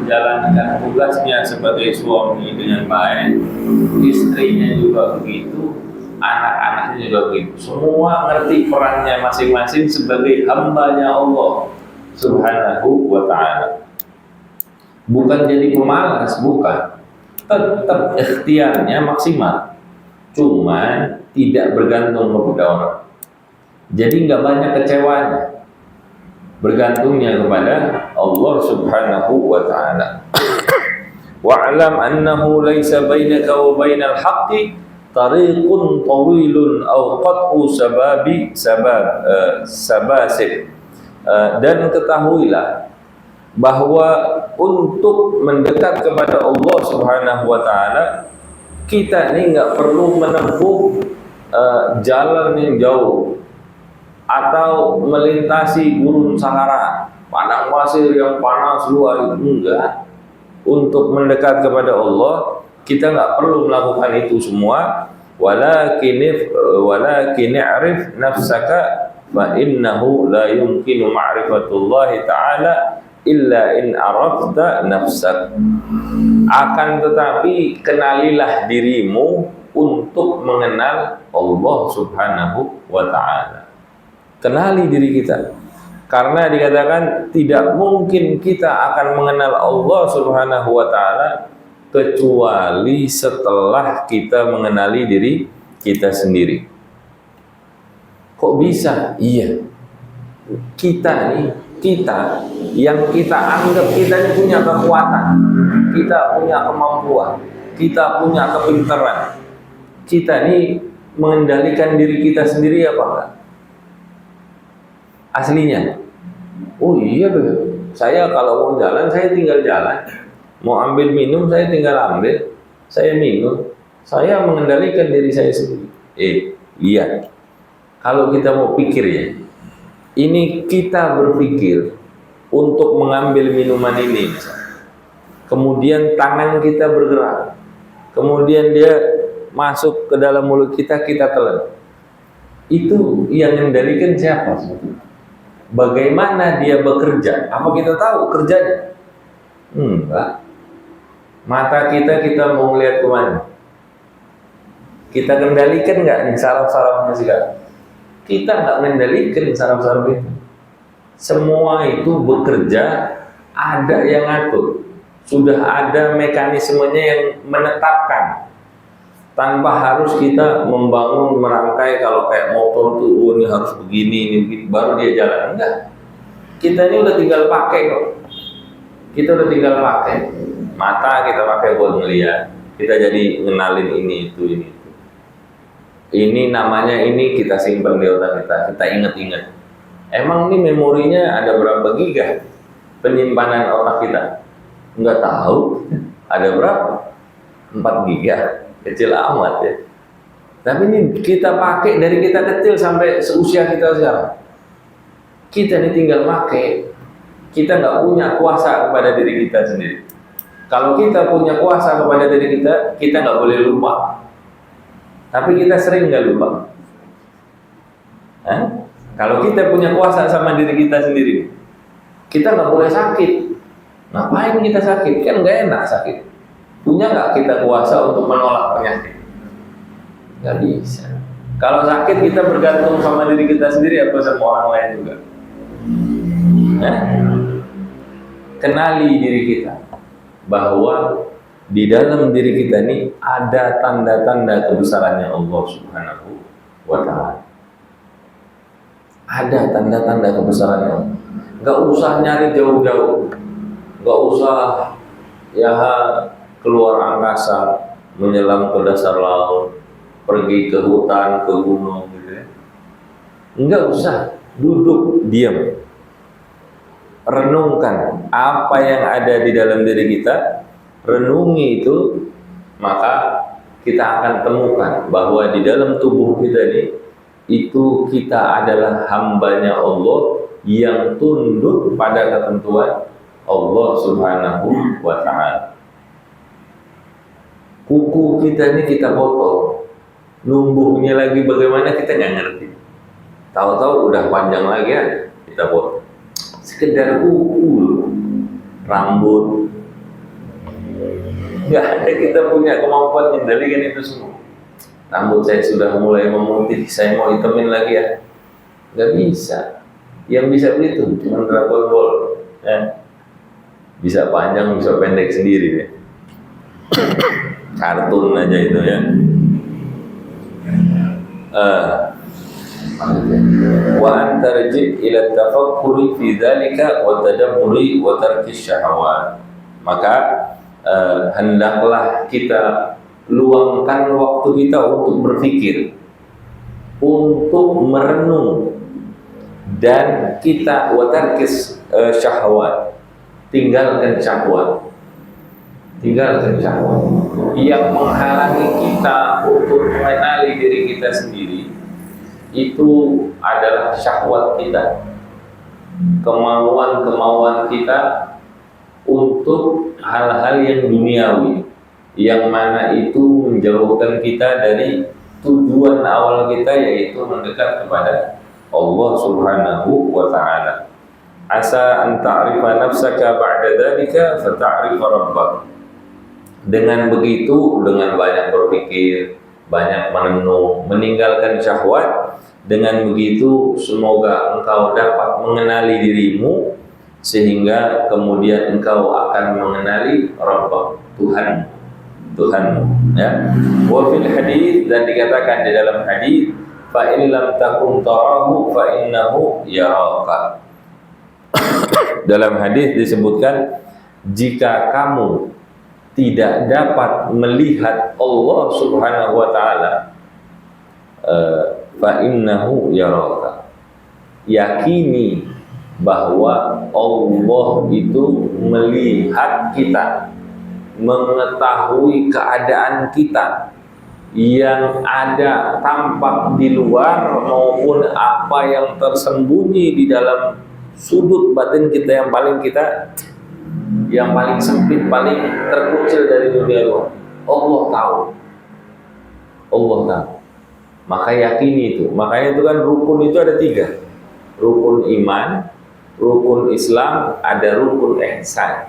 menjalankan tugasnya sebagai suami dengan baik, istrinya juga begitu, anak-anaknya juga begitu. Semua ngerti perannya masing-masing sebagai hambanya Allah Subhanahu wa Ta'ala. Bukan jadi pemalas, bukan. Tetap ikhtiarnya maksimal, cuman tidak bergantung kepada orang. Jadi nggak banyak kecewanya, bergantungnya kepada Allah Subhanahu wa Ta'ala. Wa'lam annahu laysa bainaka wa bainal haqqi tariqun tawilun aw qat'u sabasib. Dan ketahuilah bahwa untuk mendekat kepada Allah Subhanahu wa Ta'ala, kita ini nggak perlu menempuh jalan yang jauh atau melintasi gurun Sahara, padang pasir yang panas luar itu, enggak. Untuk mendekat kepada Allah, kita nggak perlu melakukan itu semua. Walakin i'rif nafsaka fa innahu la yumkinu ma'rifatullahi ta'ala illa in arafta nafsak. Akan tetapi kenalilah dirimu untuk mengenal Allah Subhanahu wa Ta'ala. Kenali diri kita, karena dikatakan tidak mungkin kita akan mengenal Allah Subhanahu wa Ta'ala kecuali setelah kita mengenali diri kita sendiri. Kok bisa? Iya, kita yang kita anggap kita ini punya kekuatan, kita punya kemampuan, kita punya kepintaran, kita ini mengendalikan diri kita sendiri apa enggak? Aslinya, oh iya, saya kalau mau jalan saya tinggal jalan, mau ambil minum saya tinggal ambil, saya minum, saya mengendalikan diri saya sendiri. Lihat, kalau kita mau pikir ya, ini kita berpikir untuk mengambil minuman ini, kemudian tangan kita bergerak, kemudian dia masuk ke dalam mulut kita, kita telan. Itu yang mengendalikan siapa? Bagaimana dia bekerja? Apa kita tahu kerjanya? Enggak. Mata kita mau lihat kemana? Kita kendalikan nggak nih saraf-sarafnya sekarang? Kita nggak mengendalikan saraf-saraf itu. Semua itu bekerja, ada yang ngatur. Sudah ada mekanismenya yang menetapkan. Tanpa harus kita membangun, merangkai, kalau kayak motor tuh, oh ini harus begini, ini begini, baru dia jalan. Enggak. Kita ini udah tinggal pakai kok. Kita udah tinggal pakai. Mata kita pakai buat ngeliat. Kita jadi ngenalin ini, itu, ini, itu. Ini namanya, ini kita simpan di otak kita ingat-ingat. Emang ini memorinya ada berapa giga penyimpanan otak kita? Enggak tahu. Ada berapa? 4 giga. Kecil amat ya. Tapi ini kita pakai dari kita kecil sampai seusia kita sekarang. Kita ini tinggal pakai. Kita nggak punya kuasa kepada diri kita sendiri. Kalau kita punya kuasa kepada diri kita, kita nggak boleh lupa. Tapi kita sering nggak lupa. Kalau kita punya kuasa sama diri kita sendiri, kita nggak boleh sakit. Ngapain kita sakit? Kan nggak enak sakit. Punya nggak kita kuasa untuk menolak penyakit? Nggak bisa. Kalau sakit kita bergantung sama diri kita sendiri atau sama orang lain juga. Kenali diri kita bahwa di dalam diri kita ini ada tanda-tanda kebesarannya Allah Subhanahu wa Ta'ala. Ada tanda-tanda kebesarannya. Nggak usah nyari jauh-jauh, nggak usah ya keluar angkasa, menyelam ke dasar laut, pergi ke hutan, ke gunung gitu ya. Nggak usah, duduk diam, renungkan apa yang ada di dalam diri kita, renungi itu, maka kita akan temukan bahwa di dalam tubuh kita ini itu kita adalah hambanya Allah yang tunduk pada ketentuan Allah Subhanahu wa Ta'ala. Kuku kita ini kita potong, numbuhnya lagi bagaimana kita nggak ngerti. Tahu-tahu udah panjang lagi ya kita potong. Sekedar kuku, rambut, nggak ada kita punya kemampuan mengendalikan itu semua. Rambut saya sudah mulai memutih, saya mau hitamin lagi ya, nggak bisa. Yang bisa begitu cuma Dragon Ball, ya. Bisa panjang, bisa pendek sendiri ya. Kartun aja itu ya. Wa antarji ila tafakkuri fi dzalika wa tadabburi wa tarki syahawat. Maka hendaklah kita luangkan waktu kita untuk berpikir, untuk merenung, dan kita wa tarki syahawat, tinggalkan syahwat. Tinggalkan syahwat yang menghalangi kita untuk mengenali diri kita sendiri. Itu adalah syahwat kita, kemauan-kemauan kita untuk hal-hal yang duniawi, yang mana itu menjauhkan kita dari tujuan awal kita, yaitu mendekat kepada Allah Subhanahu wa Ta'ala. Asa an ta'rifa nafsaka ba'da dzalika fa ta'rifa rabbak. Dengan begitu, dengan banyak berpikir, banyak merenung, meninggalkan syahwat, dengan begitu semoga engkau dapat mengenali dirimu, sehingga kemudian engkau akan mengenali Rabbak, Tuhanmu, ya. Wa fil hadis, dan dikatakan di dalam hadis, fa in lam takun tarahu fa innahu yaraka. Dalam hadis disebutkan, jika kamu tidak dapat melihat Allah Subhanahu wa Ta'ala, fa innahu yaraka, yakini bahwa Allah itu melihat kita, mengetahui keadaan kita yang ada tampak di luar maupun apa yang tersembunyi di dalam sudut batin kita yang paling sempit, paling terkucil dari dunia luar. Allah tahu. Maka yakini itu. Makanya itu kan rukun itu ada 3. Rukun iman, rukun Islam, ada rukun ihsan.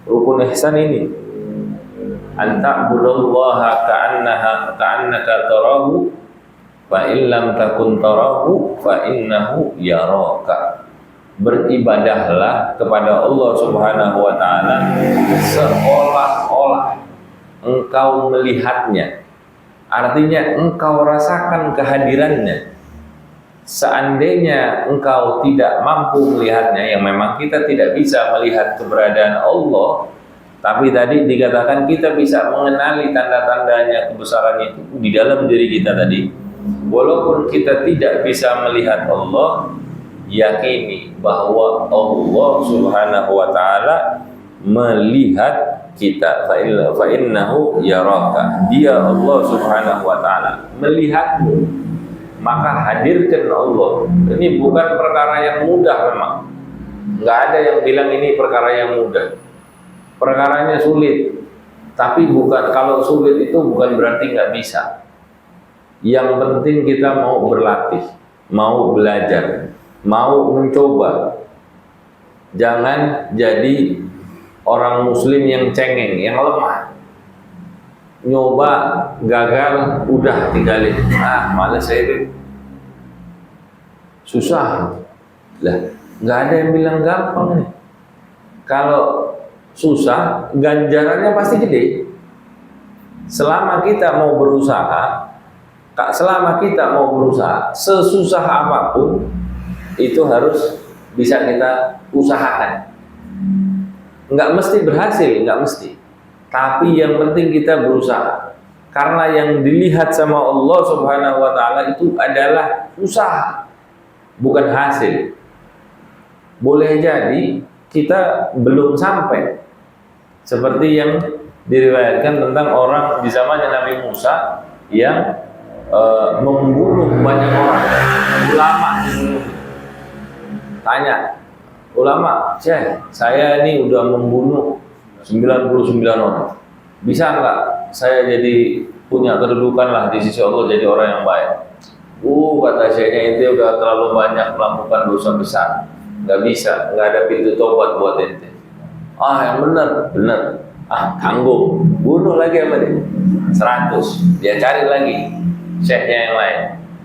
Rukun ihsan ini, anta'budallaha ka'annaka tarahu fa in lam takun tarahu fa innahu yaraka. Beribadahlah kepada Allah Subhanahu wa Ta'ala seolah-olah engkau melihatnya. Artinya engkau rasakan kehadirannya. Seandainya engkau tidak mampu melihatnya, yang memang kita tidak bisa melihat keberadaan Allah, tapi tadi dikatakan kita bisa mengenali tanda-tandanya, kebesarannya itu di dalam diri kita tadi. Walaupun kita tidak bisa melihat Allah, yakini bahwa Allah Subhanahu wa Ta'ala melihat kita. Fa innahu yaraka. Dia Allah Subhanahu wa Ta'ala melihatmu, maka hadirkan Allah. Ini bukan perkara yang mudah memang. Nggak ada yang bilang ini perkara yang mudah. Perkaranya sulit. Tapi bukan, kalau sulit itu bukan berarti nggak bisa. Yang penting kita mau berlatih, mau belajar, mau mencoba. Jangan jadi orang muslim yang cengeng, yang lemah. Nyoba, gagal, udah tinggalin. Malas saya itu. Susah. Lah, nggak ada yang bilang gampang nih. Kalau susah, ganjarannya pasti gede. Selama kita mau berusaha, sesusah apapun, itu harus bisa kita usahakan. Nggak mesti berhasil, nggak mesti. Tapi yang penting kita berusaha. Karena yang dilihat sama Allah Subhanahu wa Ta'ala itu adalah usaha, bukan hasil. Boleh jadi kita belum sampai. Seperti yang diriwayatkan tentang orang di zamannya Nabi Musa yang membunuh banyak orang. Ulama tanya, ulama, Syekh, saya ini udah membunuh 99 orang. Bisa nggak saya jadi punya kedudukan lah di sisi Allah, jadi orang yang baik? Kata Syekhnya, ente udah terlalu banyak melakukan dosa besar. Nggak bisa, nggak ada pintu tobat buat ente. Yang benar. Tanggung, bunuh lagi sama dia. 100, dia cari lagi syekhnya yang lain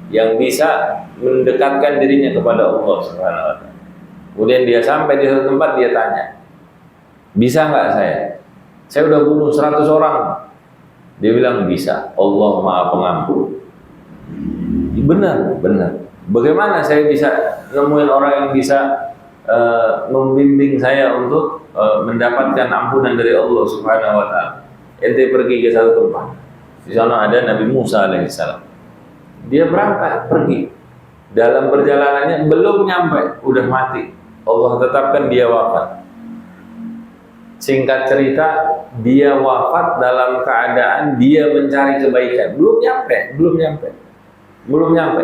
yang bisa mendekatkan dirinya kepada Allah Subhanahu wa Ta'ala. Kemudian dia sampai di satu tempat, dia tanya, bisa nggak saya? Saya udah bunuh 100 orang. Dia bilang bisa. Allah Maha Pengampun. Benar. Bagaimana saya bisa nemuin orang yang bisa membimbing saya untuk mendapatkan ampunan dari Allah Subhanahu wa Ta'ala? Ente pergi ke satu tempat. Di sana ada Nabi Musa alaihissalam. Dia berangkat pergi. Dalam perjalanannya belum nyampe, udah mati. Allah tetapkan dia wafat. Singkat cerita, dia wafat dalam keadaan dia mencari kebaikan. Belum nyampe.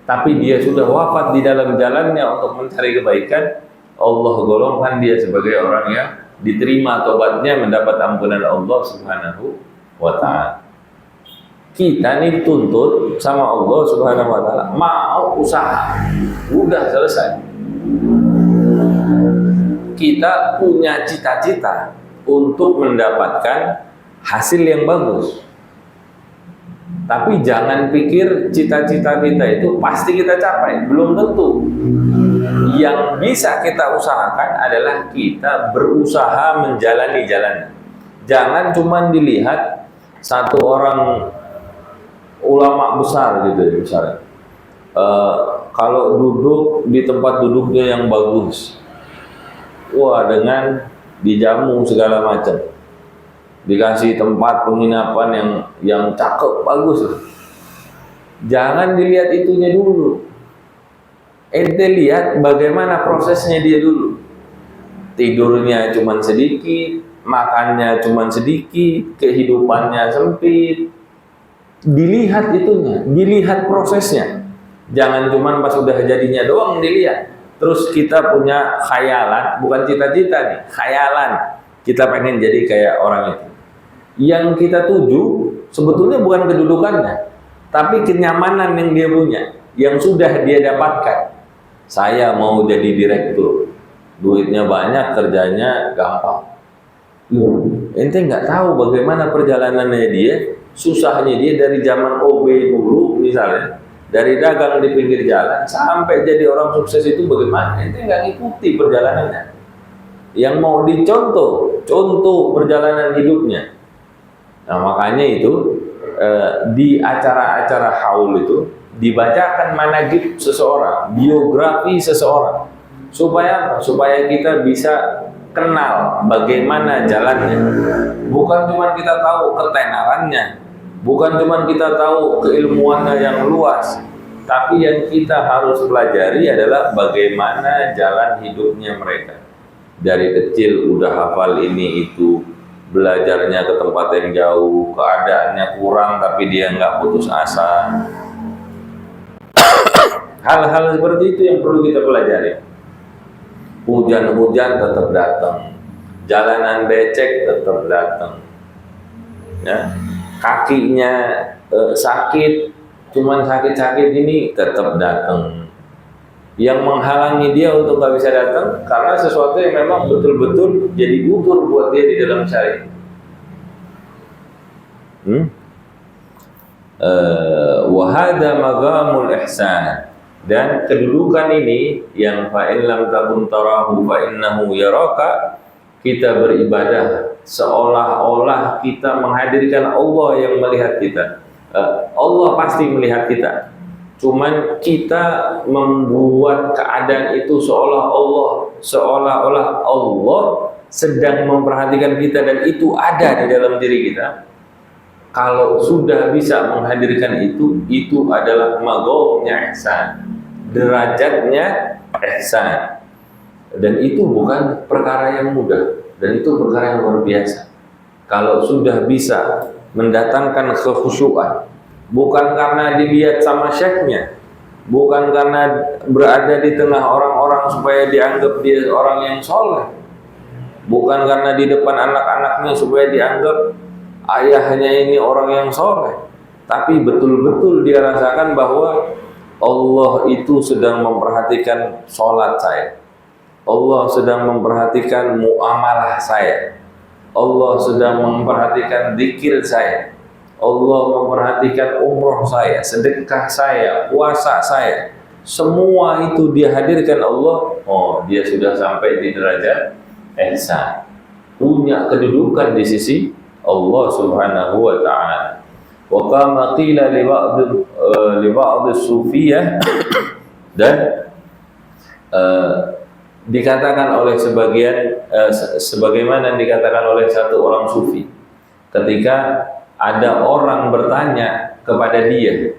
Tapi dia sudah wafat di dalam jalannya untuk mencari kebaikan. Allah golongkan dia sebagai orang yang diterima tobatnya, mendapat ampunan Allah Subhanahu wa Ta'ala. Kita ini dituntut sama Allah Subhanahu wa Ta'ala mau usaha. Udah selesai. Kita punya cita-cita untuk mendapatkan hasil yang bagus. Tapi jangan pikir cita-cita kita itu pasti kita capai. Belum tentu. Yang bisa kita usahakan adalah kita berusaha menjalani jalan. Jangan cuma dilihat satu orang ulama besar gitu ya, misalnya. Kalau duduk di tempat duduknya yang bagus, dengan dijamu segala macam, dikasih tempat penginapan yang cakep, bagus. Jangan dilihat itunya dulu. Ente lihat bagaimana prosesnya dia dulu. Tidurnya cuma sedikit, makannya cuma sedikit, kehidupannya sempit. Dilihat itunya, dilihat prosesnya. Jangan cuma pas udah jadinya doang dilihat. Terus kita punya khayalan, bukan cita-cita nih, khayalan. Kita pengen jadi kayak orang itu. Yang kita tuju sebetulnya bukan kedudukannya, tapi kenyamanan yang dia punya, yang sudah dia dapatkan. Saya mau jadi direktur, duitnya banyak, kerjanya gampang. Ente nggak tahu bagaimana perjalanannya dia, susahnya dia dari zaman OB dulu misalnya, dari dagang di pinggir jalan sampai jadi orang sukses itu bagaimana? Ente nggak ngikuti perjalanannya. Yang mau contoh perjalanan hidupnya. Nah makanya itu di acara-acara haul itu dibacakan manaqib seseorang, biografi seseorang, supaya kita bisa kenal bagaimana jalannya. Bukan cuma kita tahu ketenarannya, bukan cuma kita tahu keilmuannya yang luas, tapi yang kita harus pelajari adalah bagaimana jalan hidupnya mereka. Dari kecil udah hafal ini itu, belajarnya ke tempat yang jauh, keadaannya kurang tapi dia nggak putus asa. Hal-hal seperti itu yang perlu kita pelajari. Hujan-hujan tetap datang, jalanan becek tetap datang, ya. Kakinya sakit, cuman sakit-sakit ini tetap datang. Yang menghalangi dia untuk nggak bisa datang karena sesuatu yang memang betul-betul jadi gugur buat dia di dalam syariat. Wahada magamul ihsan, dan kedudukan ini yang fa'in lam takun tarahu fa'innahu yaraka, kita beribadah seolah-olah kita menghadirkan Allah yang melihat kita. Allah pasti melihat kita, cuman kita membuat keadaan itu seolah-olah Allah sedang memperhatikan kita dan itu ada di dalam diri kita. Kalau sudah bisa menghadirkan itu adalah magomnya ihsan, derajatnya ihsan. Dan itu bukan perkara yang mudah, dan itu perkara yang luar biasa. Kalau sudah bisa mendatangkan kekhusyuan, bukan karena dilihat sama syekhnya, bukan karena berada di tengah orang-orang supaya dianggap dia orang yang soleh, bukan karena di depan anak-anaknya supaya dianggap ayahnya ini orang yang soleh, tapi betul-betul dia rasakan bahwa Allah itu sedang memperhatikan sholat saya, Allah sedang memperhatikan muamalah saya, Allah sedang memperhatikan zikir saya, Allah memperhatikan umroh saya, sedekah saya, puasa saya, semua itu dia hadirkan Allah. Oh, dia sudah sampai di derajat ihsan, punya kedudukan di sisi Allah Subhanahu wa ta'ala. Wa kama qila li ba'd as-sufiyah, dan dikatakan oleh sebagaimana dikatakan oleh satu orang sufi ketika ada orang bertanya kepada dia.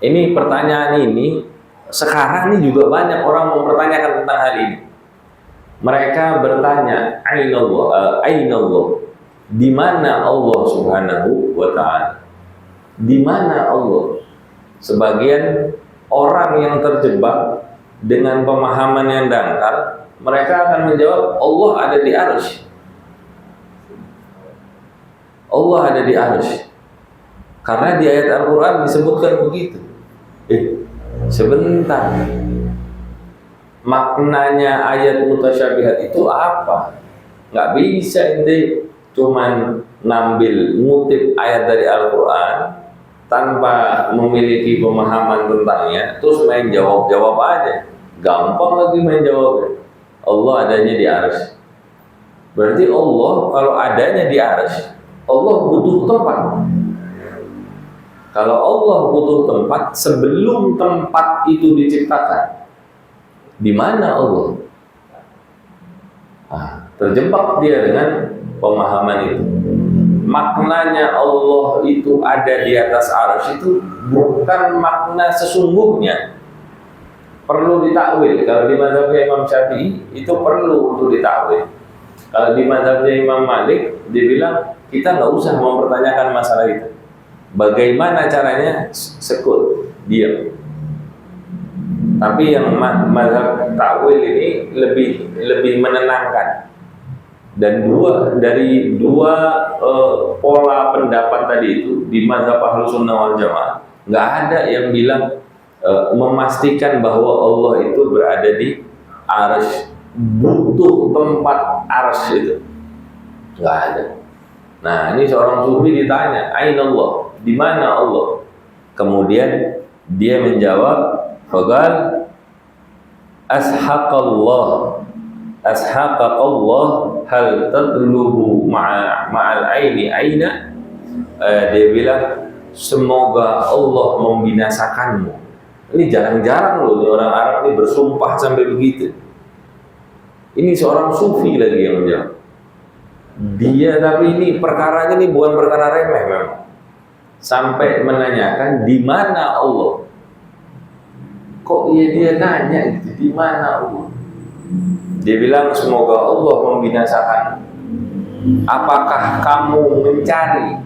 Ini pertanyaan ini sekarang ini juga banyak orang mempertanyakan tentang hal ini. Mereka bertanya, Ainallah, di mana Allah Subhanahu wa ta'ala? Di mana Allah? Sebagian orang yang terjebak dengan pemahaman yang dangkal, mereka akan menjawab Allah ada di arsy. Allah ada di arsy. Karena di ayat Al-Quran disebutkan begitu. Sebentar. Maknanya ayat mutasyabihat itu apa? Nggak bisa ente cuman ngambil ngutip ayat dari Al-Quran tanpa memiliki pemahaman tentangnya terus main jawab-jawab aja, gampang lagi main jawabnya. Allah adanya di arsy, berarti Allah kalau adanya di arsy, Allah butuh tempat. Kalau Allah butuh tempat, sebelum tempat itu diciptakan, di mana Allah? Terjebak dia dengan pemahaman itu. Maknanya Allah itu ada di atas arsy itu bukan makna sesungguhnya, perlu ditakwil. Kalau di mazhabnya Imam Syafi'i itu perlu untuk ditakwil. Kalau di mazhabnya Imam Malik dibilang kita nggak usah mempertanyakan masalah itu. Bagaimana caranya? Sekut, diam. Tapi yang mazhab takwil ini lebih menenangkan. Dan dari dua pola pendapat tadi itu di mazhab Ahlus Sunnah wal Jamaah nggak ada yang bilang memastikan bahwa Allah itu berada di arsy, butuh tempat arsy itu, nggak ada. Nah, ini seorang sufi ditanya, Aina Allah, di mana Allah? Kemudian dia menjawab, faqal ashaqallah hal tatlubu ma'al aini aina. Dia bilang semoga Allah membinasakanmu. Ini jarang-jarang loh orang Arab ini bersumpah sampai begitu. Ini seorang sufi lagi yang menjawab. Dia, tapi ini perkaranya ini bukan perkara remeh memang. Sampai menanyakan di mana Allah. Kok dia nanya gitu, di mana Allah? Dia bilang semoga Allah membinasakan. Apakah kamu mencari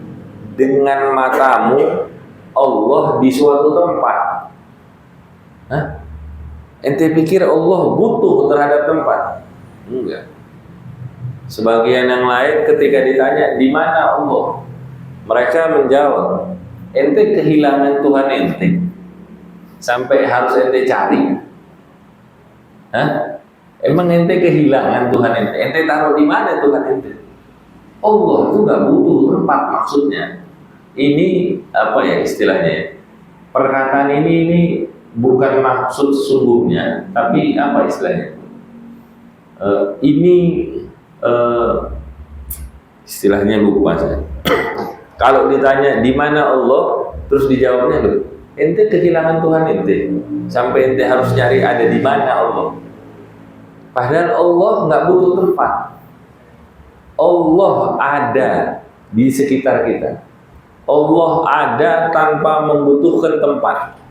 dengan matamu Allah di suatu tempat? Ente pikir Allah butuh terhadap tempat? Enggak. Sebagian yang lain ketika ditanya di mana Allah, mereka menjawab, ente kehilangan Tuhan ente sampai harus ente cari. Hah? Emang ente kehilangan Tuhan ente? Ente taruh di mana Tuhan ente? Allah itu nggak butuh tempat maksudnya. Ini apa ya istilahnya? Perkataan ini bukan maksud sungguhnya, tapi apa istilahnya? Istilahnya lupa saya. Kalau ditanya di mana Allah, terus dijawabnya loh, ente kehilangan Tuhan ente, sampai ente harus nyari ada di mana Allah. Padahal Allah nggak butuh tempat. Allah ada di sekitar kita. Allah ada tanpa membutuhkan tempat.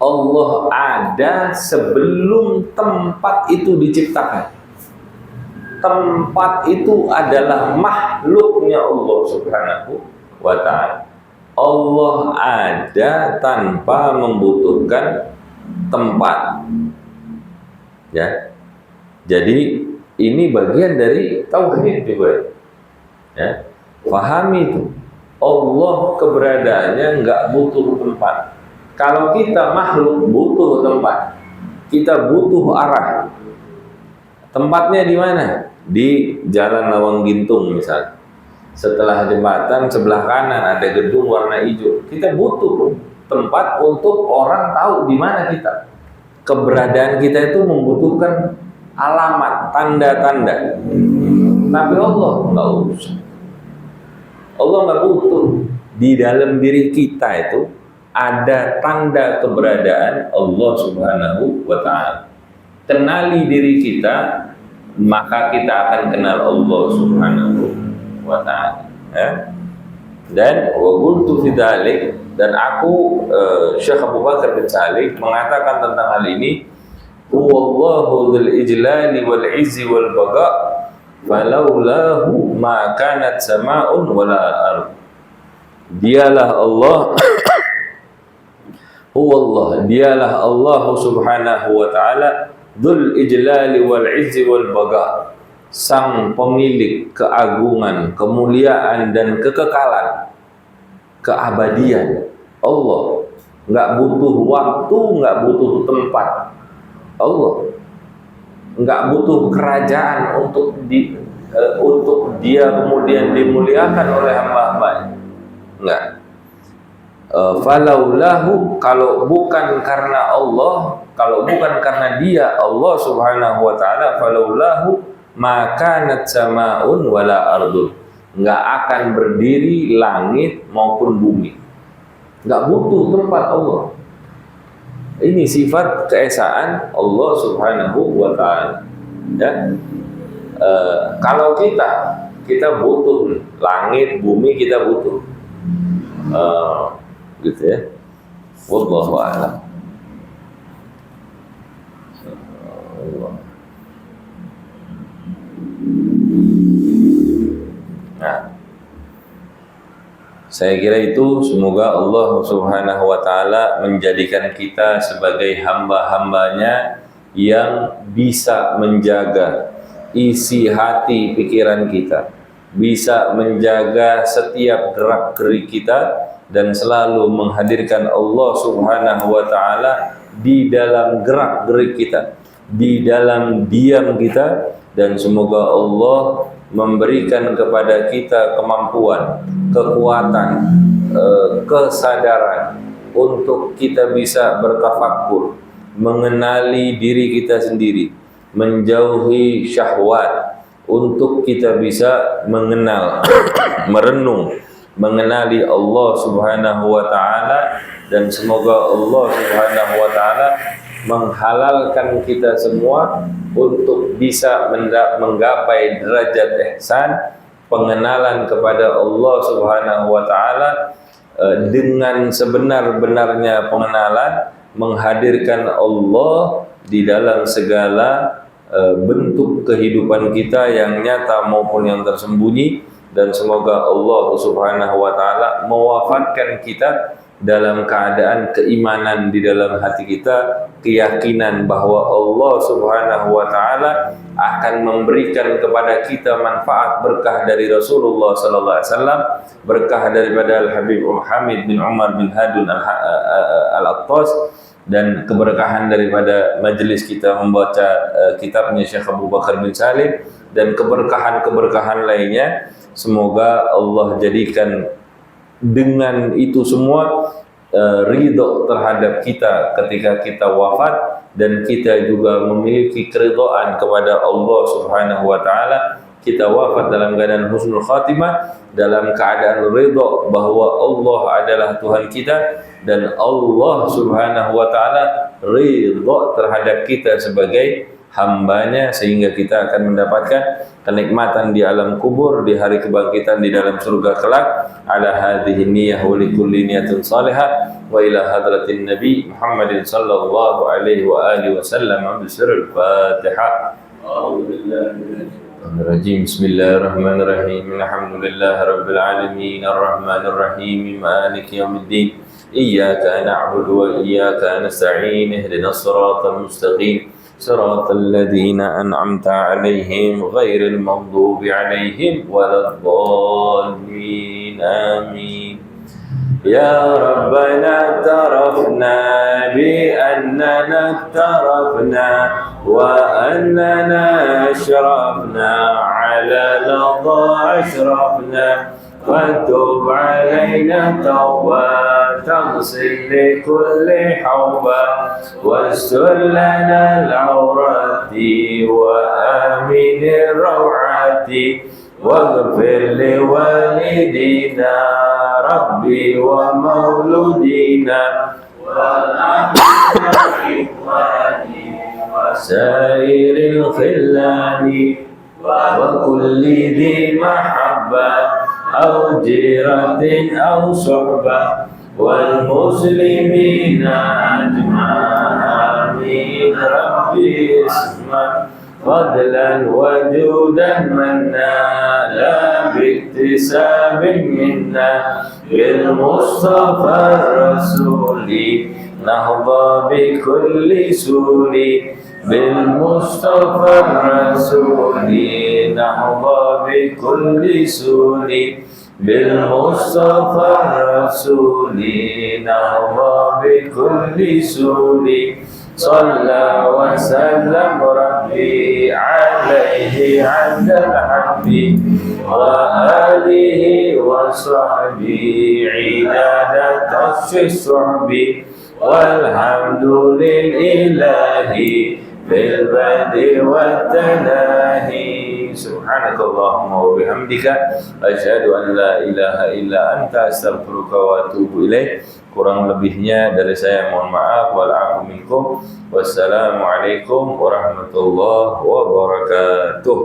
Allah ada sebelum tempat itu diciptakan. Tempat itu adalah makhluknya Allah Subhanahu wa ta'ala. Allah ada tanpa membutuhkan tempat. Ya. Jadi ini bagian dari tauhid juga. Ya. Pahami itu. Allah keberadaannya nggak butuh tempat. Kalau kita makhluk butuh tempat, kita butuh arah. Tempatnya di mana? Di Jalan Lawang Gintung misalnya. Setelah jembatan sebelah kanan ada gedung warna hijau. Kita butuh tempat untuk orang tahu di mana kita. Keberadaan kita itu membutuhkan alamat, tanda-tanda. Tapi Allah nggak usah. Allah nggak butuh. Di dalam diri kita itu ada tanda keberadaan Allah Subhanahu wa ta'ala. Kenali diri kita, maka kita akan kenal Allah Subhanahu wa ta'ala. Ya? Dan wa qultu fi dzalik, dan aku Syekh Abu Bakar bin Salik mengatakan tentang hal ini, huwallahu dzul ijlali wal izzi wal baqa falaulahu ma kanat sama'un wala ard. Dialah Allah huwallah, dialah Allah Subhanahu wa ta'ala dzul ijlali wal izzi wal baqa, sang pemilik keagungan, kemuliaan dan kekekalan, keabadian. Allah nggak butuh waktu, nggak butuh tempat. Allah nggak butuh kerajaan untuk dia kemudian dimuliakan oleh hamba-hambanya. Enggak. Falaulahu, kalau bukan karena Allah, kalau bukan karena dia Allah Subhanahu wa ta'ala, falaulahu makanat sama'un wala ardun, enggak akan berdiri langit maupun bumi. Enggak butuh tempat Allah. Ini sifat keesaan Allah Subhanahu wa ta'ala. Ya. Kalau kita butuh langit, bumi kita butuh. Gitu ya. Wallahu a'lam. Nah, saya kira itu, semoga Allah Subhanahu wa ta'ala menjadikan kita sebagai hamba-hambanya yang bisa menjaga isi hati pikiran kita, bisa menjaga setiap gerak-gerik kita, dan selalu menghadirkan Allah Subhanahu wa ta'ala di dalam gerak-gerik kita, di dalam diam kita, dan semoga Allah memberikan kepada kita kemampuan, kekuatan, kesadaran untuk kita bisa bertafakkur, mengenali diri kita sendiri, menjauhi syahwat, untuk kita bisa mengenal, merenung, mengenali Allah Subhanahu wa ta'ala. Dan semoga Allah Subhanahu wa ta'ala menghalalkan kita semua untuk bisa menggapai derajat ihsan, pengenalan kepada Allah Subhanahu wa ta'ala dengan sebenar-benarnya pengenalan, menghadirkan Allah di dalam segala bentuk kehidupan kita yang nyata maupun yang tersembunyi. Dan semoga Allah Subhanahu wa ta'ala mewafatkan kita
dalam keadaan keimanan di dalam hati kita, keyakinan bahwa Allah Subhanahu wa taala akan memberikan kepada kita manfaat berkah dari Rasulullah sallallahu alaihi wasallam, berkah daripada Al-Habib Hamid bin Umar bin Hadun Al-Attas, dan keberkahan daripada majelis kita membaca kitabnya Syekh Abu Bakar bin Salim, dan keberkahan-keberkahan lainnya. Semoga Allah jadikan dengan itu semua ridho terhadap kita ketika kita wafat, dan kita juga memiliki keridhaan kepada Allah Subhanahu wa taala. Kita wafat dalam keadaan husnul khatimah, dalam keadaan ridho bahwa Allah adalah Tuhan kita, dan Allah Subhanahu wa taala ridho terhadap kita sebagai hambanya, sehingga kita akan mendapatkan kenikmatan di alam kubur, di hari kebangkitan di dalam surga kelak. Ala hadhihi niyyah wa likulli niyatin salihah wa ila hadratin nabi Muhammadin sallallahu alaihi wa alihi wasallam bi sirril Fatihah. Bismillahirrahmanirrahim. Bismillahirrahmanirrahim. Alhamdulillahi rabbil alamin arrahmanir rahim maliki yaumiddin. Iyyaka na'budu wa iyyaka nasta'in. Ihdinas siratal mustaqim. صراط الذين أنعمت عليهم غير المغضوب عليهم ولا الضالين آمين. يا ربنا اعترفنا بأننا اقترفنا وأننا أشرفنا على لظى أشرفنا، فتب علينا توبة تغسل لكل حوبة، واستر لنا العورات وآمن الروعات، واغفر لوالدينا ربي ومولودينا والأخواني وسائر الخلان وكل ذي محبة أو جيرة أو صحبة والمسلمين أجمعين. ربي اسمع فضلا وجودا منا لا باكتساب منا، بالمصطفى الرسول نهضى بكل سول، بالمصطفى الرسول نهضى بكل سول، بالمصطفى الرسول نهضى بكل سول. صلى وسلم ربي عليه عند الحب وآله وصحبه عداد الصحب، والحمد لله بالبدء والتناهي. سبحانك اللهم وبحمدك أشهد أن لا إله إلا أنت أستغفرك وأتوب إليك. Kurang lebihnya dari saya mohon maaf. Wal minkum. Wassalamualaikum warahmatullahi wabarakatuh.